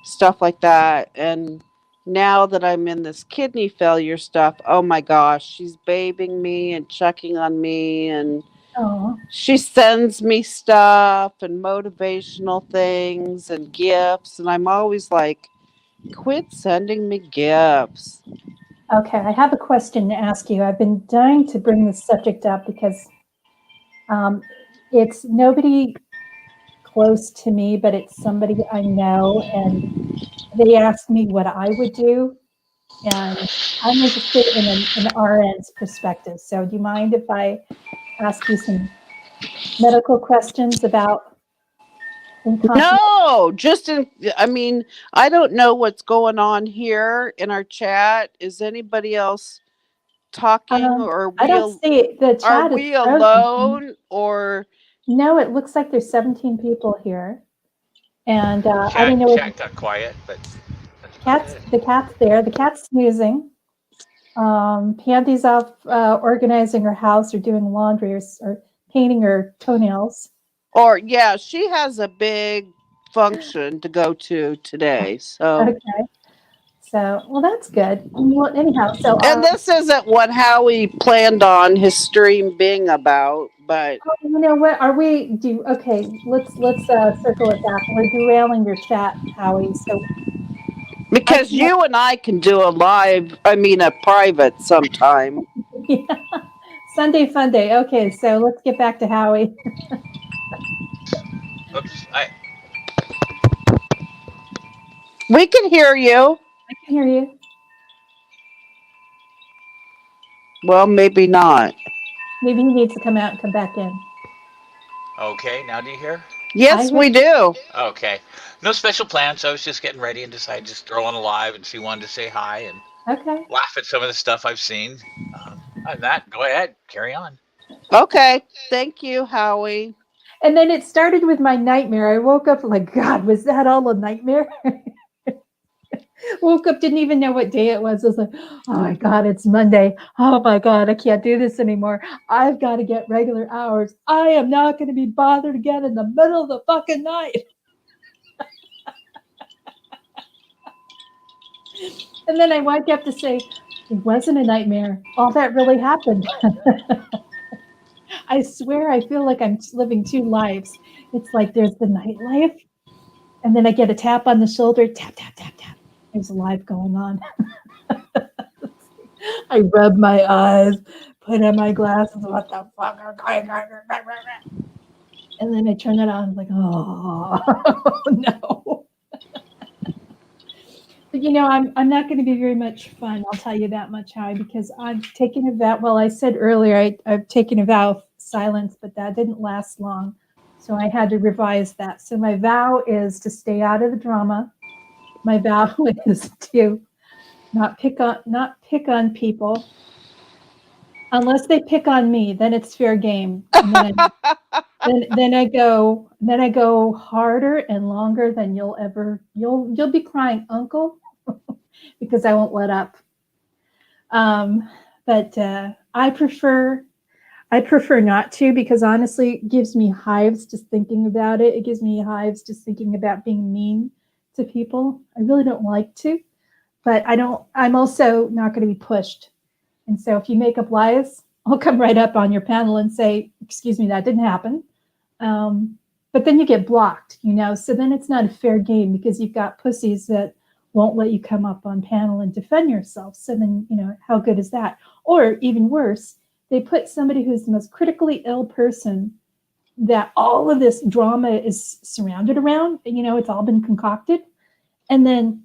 stuff like that. And now that I'm in this kidney failure stuff, oh my gosh, she's bathing me and checking on me and Oh, she sends me stuff and motivational things and gifts. And I'm always like, quit sending me gifts. okay. I have a question to ask you. I've been dying to bring this subject up because um, it's nobody close to me, but it's somebody I know, and they asked me what I would do, and I'm interested in an RN's perspective. So, do you mind if I ask you some medical questions about incontinence? No, I mean, I don't know what's going on here in our chat. Is anybody else talking or I don't see it. The are chat is we frozen. alone or No, it looks like there's 17 people here, and I Chat don't know what chat got quiet, but that's about cat's. it. The cat's there. The cat's snoozing. Pandy's off organizing her house or doing laundry or painting her toenails. yeah, she has a big function to go to today. So Okay, so well, that's good. Well, anyhow, so and this isn't what Howie planned on his stream being about, but you know what? Are we do okay? Let's circle it back. We're derailing your chat, Howie. So I because can you and I can do a private sometime. yeah. Sunday fun day. Okay, so let's get back to Howie. Oops, I We can hear you. I can hear you. Well, maybe not. Maybe he needs to come out and come back in. okay. Now do you hear? I Yes, hear. we do. Okay. No special plans. I was just getting ready and decided just throw on a live and she wanted to say hi and Okay. laugh at some of the stuff I've seen. Other than that, go ahead, carry on. Okay. Thank you, Howie. And then it started with my nightmare. I woke up like, God, was that all a nightmare? Woke up, didn't even know what day it was. I was like, oh my God, it's Monday. Oh my God, I can't do this anymore. I've got to get regular hours. I am not going to be bothered again in the middle of the fucking night. And then I woke up to say, it wasn't a nightmare. All that really happened. I swear I feel like I'm living two lives. It's like there's the nightlife, and then I get a tap on the shoulder, tap, tap, tap, tap. There's a life going on. I rub my eyes, put on my glasses. What the fuck? And then I turn it on. I'm like, oh no. But I'm not going to be very much fun. I'll tell you that much, Howie, because I've taken a vow. Well, I said earlier I've taken a vow of silence, but that didn't last long, so I had to revise that. So my vow is to stay out of the drama. My vow is to not pick on people unless they pick on me. Then it's fair game, and then I go harder and longer than you'll be crying, Uncle, because I won't let up. Um, but I prefer not to, because honestly, it gives me hives just thinking about it. It gives me hives just thinking about being mean to people. I really don't like to, but I don't. I'm also not going to be pushed. And so if you make up lies, I'll come right up on your panel and say, "Excuse me, that didn't happen." But then you get blocked. So then it's not a fair game, because you've got pussies that won't let you come up on panel and defend yourself. So then, how good is that? Or even worse, they put somebody who's the most critically ill person that all of this drama is surrounded around. It's all been concocted. And then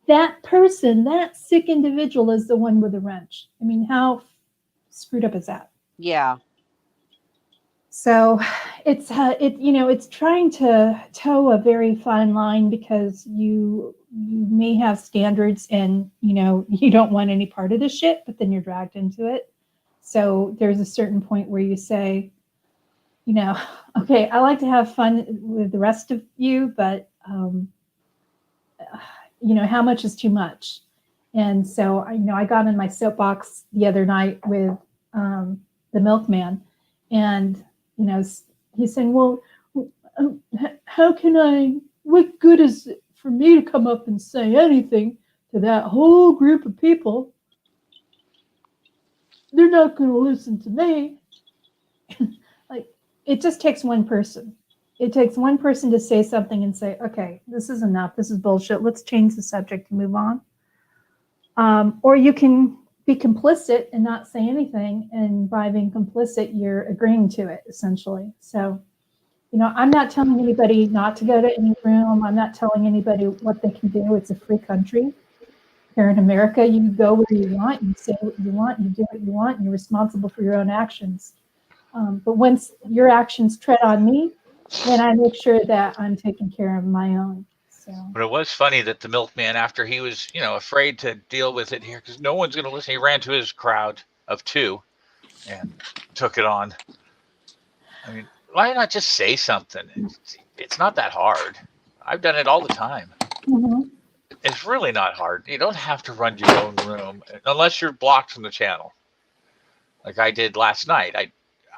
that person, that sick individual, is the one with the wrench. I mean, how screwed up is that? Yeah. So it's trying to toe a very fine line, because you may have standards, and you don't want any part of this shit, but then you're dragged into it. So there's a certain point where you say, okay, I like to have fun with the rest of you, but how much is too much? And so I got in my soapbox the other night with the milkman, and he's saying, well, how can I, what good is it for me to come up and say anything to that whole group of people? They're not going to listen to me. Like, it just takes one person. It takes one person to say something and say, okay, this is enough. This is bullshit. Let's change the subject and move on. Or you can be complicit and not say anything. And by being complicit, you're agreeing to it, essentially. So, I'm not telling anybody not to go to any room. I'm not telling anybody what they can do. It's a free country. Here in America, you go where you want, you say what you want, you do what you want, and you're responsible for your own actions. But once your actions tread on me, then I make sure that I'm taking care of my own. So. But it was funny that the milkman, after he was, afraid to deal with it here because no one's going to listen, he ran to his crowd of two and took it on. I mean, why not just say something? It's not that hard. I've done it all the time. Mm-hmm. It's really not hard. You don't have to run your own room unless you're blocked from the channel. Like I did last night.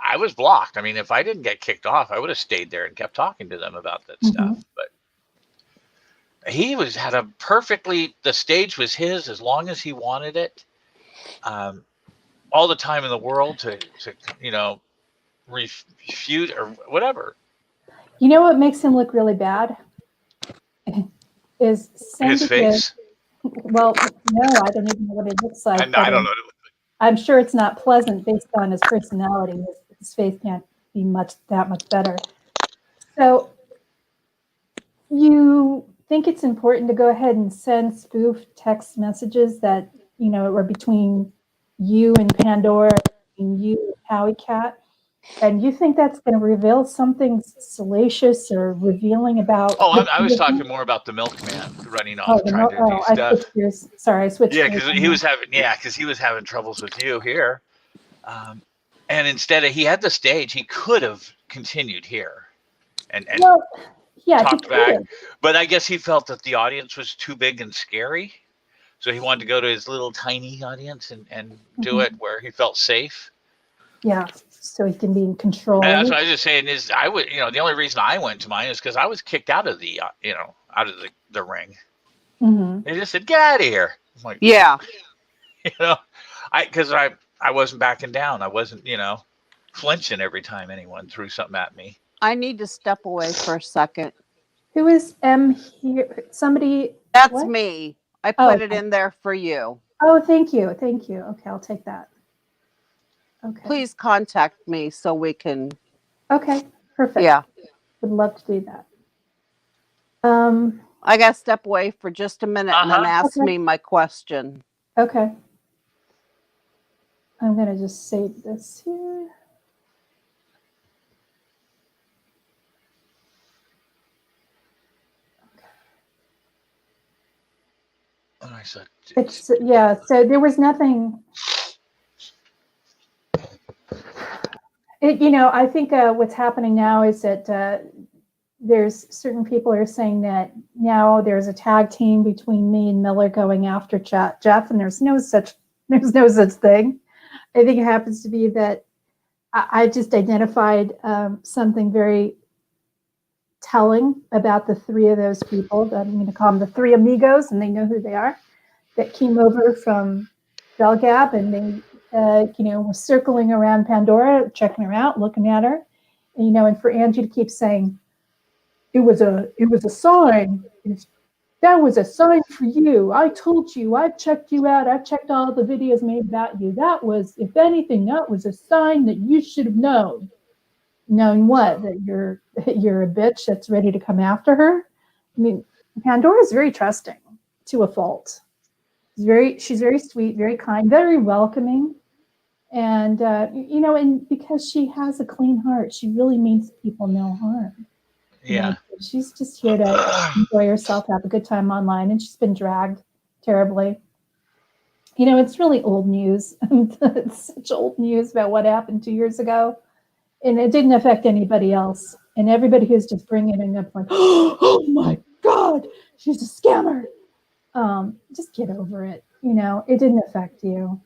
I was blocked. I mean, if I didn't get kicked off, I would have stayed there and kept talking to them about that stuff. But he had the stage was his as long as he wanted it. All the time in the world to refute or whatever. You know what makes him look really bad? Is his face. Well, no, I don't even know what it looks like. I don't know. I'm sure it's not pleasant based on his personality. His face can't be that much better. So you think it's important to go ahead and send spoof text messages that are between you and Pandora, and you and Howie Cat, and you think that's going to reveal something salacious or revealing about? Oh, I was talking more about the milkman running off trying to do stuff. I switched. Yeah, because he was having troubles with you here, and instead he had the stage. He could have continued here, and well, Yeah, he talked could back, have. but I guess he felt that the audience was too big and scary, so he wanted to go to his little tiny audience and do it Hmm. where he felt safe. Yeah, so he can be in And that's control. what I was just saying is I would, the only reason I went to mine is because I was kicked out of out of the ring. Hmm. They just said, "Get out of here." I'm like, Yeah, you know, because I wasn't backing down. I wasn't, flinching every time anyone threw something at me. I need to step away for a second. Who is M here? Somebody, That's what? me. I Oh, put it okay. in there for you. Oh, thank you. Thank you. Okay, I'll take that. Okay. Please contact me so we can. Okay, perfect. Yeah, Would love to do that. Um, I got to step away for just a minute Uh and then huh. ask okay. me my question. Okay. I'm going to just save this here. And I said, It's, yeah, so there was nothing, I think what's happening now is that there's certain people are saying that now there's a tag team between me and Miller going after Jeff, and there's no such thing. I think it happens to be that I just identified something very telling about the three of those people. I'm going to call them the three amigos, and they know who they are. That came over from Del Gab, and they, were circling around Pandora, checking her out, looking at her, and for Angie to keep saying, it was a sign. That was a sign for you. I told you. I checked you out. I checked all the videos made about you. That was, if anything, that was a sign that you should have known. Knowing what? That you're a bitch that's ready to come after her. I mean, Pandora's very trusting to a fault. She's very sweet, very kind, very welcoming, and and because she has a clean heart, she really means people no harm. yeah. She's just here to enjoy herself, have a good time online, and she's been dragged terribly. It's really old news. It's such old news about what happened 2 years ago, and it didn't affect anybody else. And everybody who's just bringing it up like, oh my God, she's a scammer. Just get over it. It didn't affect you.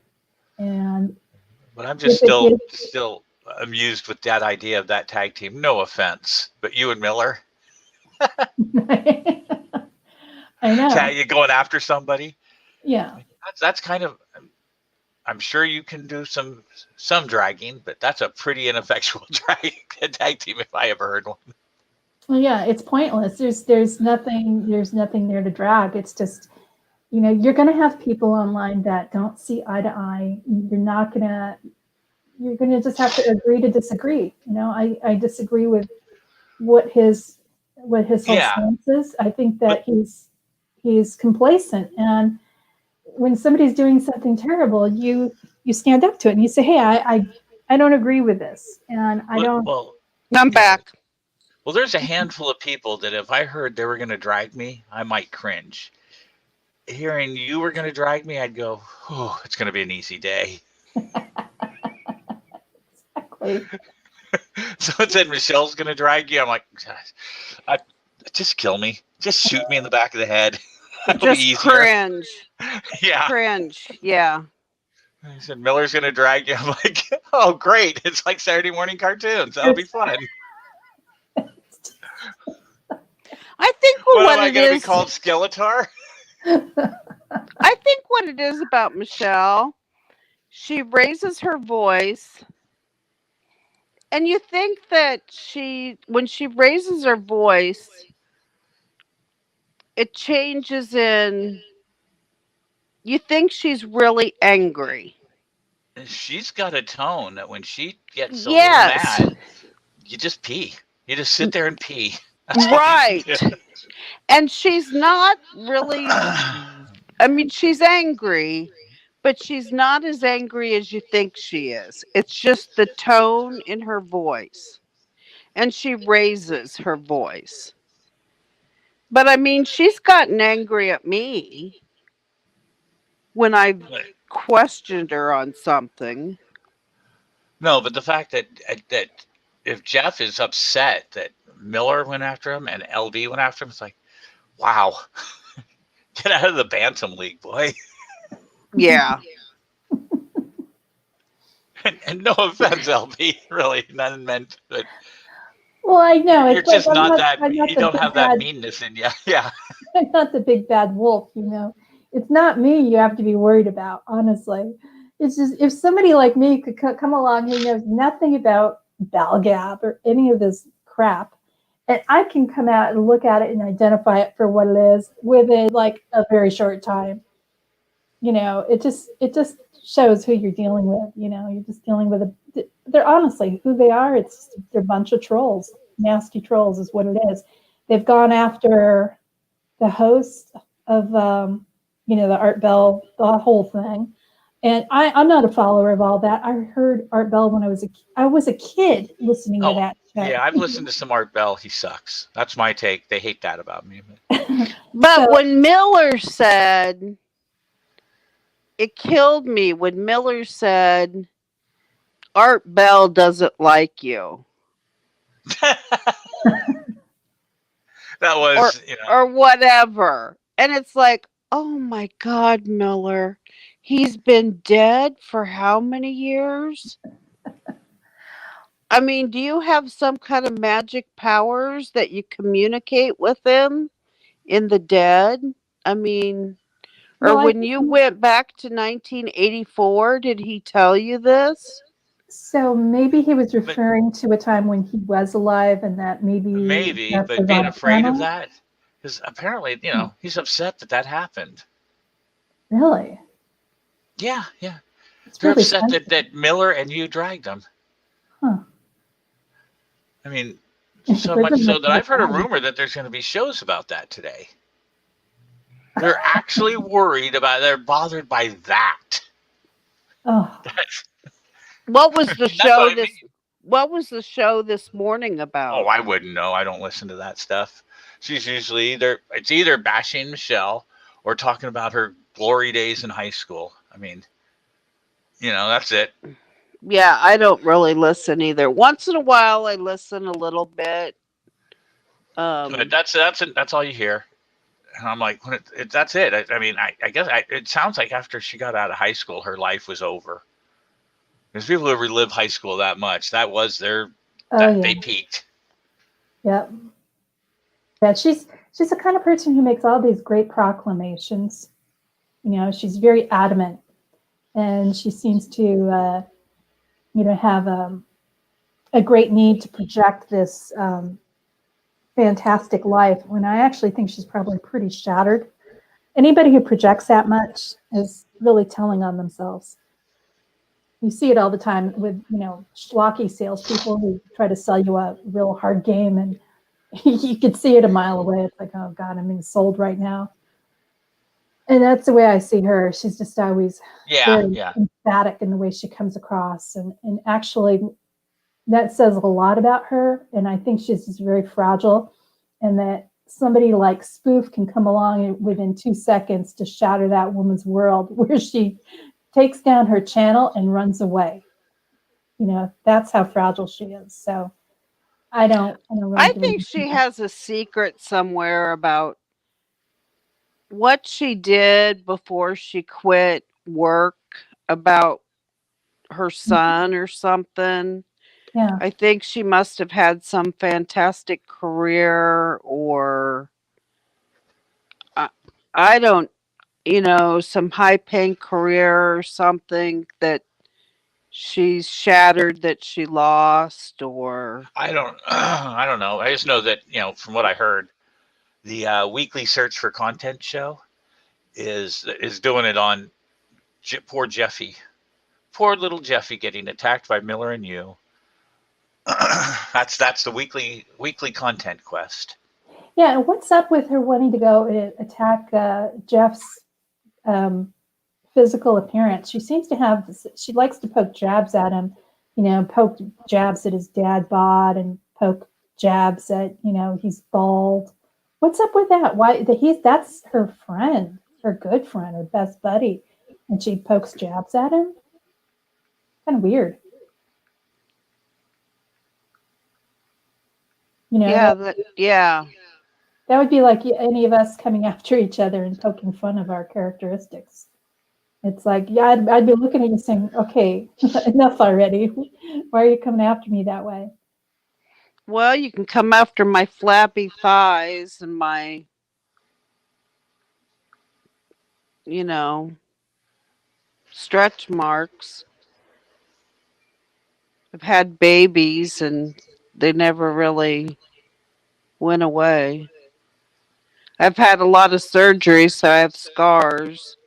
And But I'm just if it still amused with that idea of that tag team. No offense, but you and Miller did, I know. tag you going after somebody. Yeah. That's kind of. I'm sure you can do some dragging, but that's a pretty ineffectual tag team if I ever heard one. Well, yeah, it's pointless. There's nothing there to drag. It's just, you're going to have people online that don't see eye to eye. You're going to just have to agree to disagree. I disagree with what his whole Yeah, stance is. I think but that he's complacent, and when somebody's doing something terrible, you stand up to it and you say, "Hey, I don't agree with this, and I don't." well, I'm yeah. back. Well, there's a handful of people that if I heard they were going to drag me, I might cringe. Hearing you were going to drag me, I'd go, "Oh, it's going to be an easy day." Exactly. Someone said Michelle's going to drag you. I'm like, I, just kill me. Just shoot me in the back of the head. It'll be Just easier. cringe. Yeah. Cringe. Yeah. He said Miller's going to drag you. I'm like, oh, great. It's like Saturday morning cartoons. That'll be It's, fun. I think What am what I it going to be is, called? Skeletor? I think what it is about Michelle, she raises her voice, and you think that when she raises her voice, it changes in, you think she's really angry. She's got a tone that when she gets a little Yes. mad, you just pee. You just sit there and pee. That's all you can do. Right. And she's not really, I mean, she's angry, but she's not as angry as you think she is. It's just the tone in her voice. And she raises her voice. But I mean, she's gotten angry at me when I've questioned her on something. No, but the fact that if Jeff is upset that Miller went after him and LV went after him. It's like, wow, get out of the bantam league, boy. Yeah. And no offense, LV, really, none meant, but Well, I know you're it's like just not that. I'm not You the don't big have that bad meanness in you. Yeah. I'm not the big bad wolf, you know. It's not me you have to be worried about, honestly. It's just if somebody like me could come along who knows nothing about Balgab or any of this crap, and I can come out and look at it and identify it for what it is within like a very short time. You know, it just shows who you're dealing with. You know, you're just dealing with a. They're honestly who they are. They're a bunch of trolls, nasty trolls is what it is. They've gone after the host of the Art Bell, the whole thing. And I'm not a follower of all that. I heard Art Bell when I was a kid listening to Oh, that yeah. show. I've listened to some Art Bell. He sucks. That's my take. They hate that about me. But But So when Miller said, it killed me when Miller said, Art Bell doesn't like you. that or was, or whatever. And it's like, "Oh my god, Miller. He's been dead for how many years?" I mean, do you have some kind of magic powers that you communicate with him in the dead? I mean, or well, I when think you went back to 1984, did he tell you this? so maybe he was but referring to a time when he was alive and that maybe maybe, Jeff but was being on afraid of panel. that, because apparently, Hmm, he's upset that that happened. really? Yeah, yeah. It's They're really upset sensitive. that Miller and you dragged them. Huh. I mean, It so much doesn't so look that like I've heard a that. rumor that there's going to be shows about that today. They're actually worried about, they're bothered by that. Oh, That's, What was the that's show what I mean. this what was the show this morning Oh, about? I wouldn't know. I don't listen to that stuff. She's usually either bashing Michelle or talking about her glory days in high school. I mean, that's it. Yeah, I don't really listen either. Once in a while I listen a little bit. But Um that's all you hear. And I'm like, that's it. I mean, I guess it sounds like after she got out of high school, her life was over. Because people who relive high school that much, that was oh that yeah, they peaked. yep. Yeah, she's the kind of person who makes all these great proclamations. You know, she's very adamant, and she seems to, have a great need to project this fantastic life. When I actually think she's probably pretty shattered. Anybody who projects that much is really telling on themselves. You see it all the time with schlocky salespeople who try to sell you a real hard game, and you could see it a mile away. It's like, oh God, I'm being sold right now. And that's the way I see her. She's just always Yeah, very yeah. emphatic in the way she comes across. And actually, that says a lot about her. And I think she's just very fragile. And that somebody like Spoof can come along and within 2 seconds to shatter that woman's world, where she takes down her channel and runs away. That's how fragile she is. So I don't really I believe think in she her. has a secret somewhere about what she did before she quit work, about her son or something. Yeah. I think she must have had some fantastic career, or I, I don't, some high paying career or something that she's shattered, that she lost, or I don't I don't know. I just know that, from what I heard, the weekly search for content show is doing it on poor Jeffy. Poor little Jeffy getting attacked by Miller and you. That's the weekly content quest. Yeah. What's up with her wanting to go attack Jeff's um, physical appearance? She likes to poke jabs at him, poke jabs at his dad bod and poke jabs at, he's bald. What's up with that? Why that's her friend, her good friend, her best buddy, and she pokes jabs at him? Kind of weird. You know, Yeah, yeah. that would be like any of us coming after each other and poking fun of our characteristics. It's like, yeah, I'd be looking at you saying, okay, enough already. Why are you coming after me that way? Well, you can come after my flabby thighs and my, you know, stretch marks. I've had babies and they never really went away. I've had a lot of surgery, so I have scars.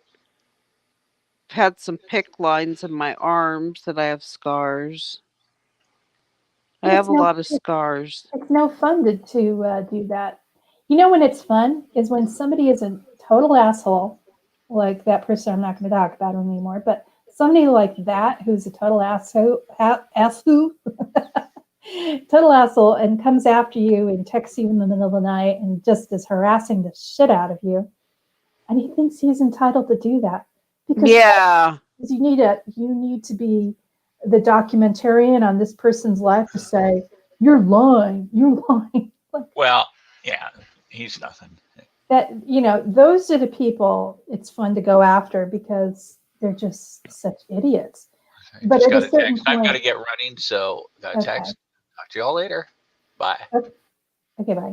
I've had some pick lines in my arms that I have scars. I But have a lot of scars. it's no fun to do that. You know when it's fun is when somebody is a total asshole, like that person. I'm not going to talk about him anymore, but somebody like that who's a total asshole, total asshole, and comes after you and texts you in the middle of the night and just is harassing the shit out of you, and he thinks he's entitled to do that because Yeah. you need to be the documentarian on this person's life to say you're lying. Like Well, yeah, he's nothing. that, those are the people it's fun to go after because they're just such idiots. I But just at a got a certain text. I've got point, to get running, so got a okay, text. Talk to y'all later. Bye. okay, bye.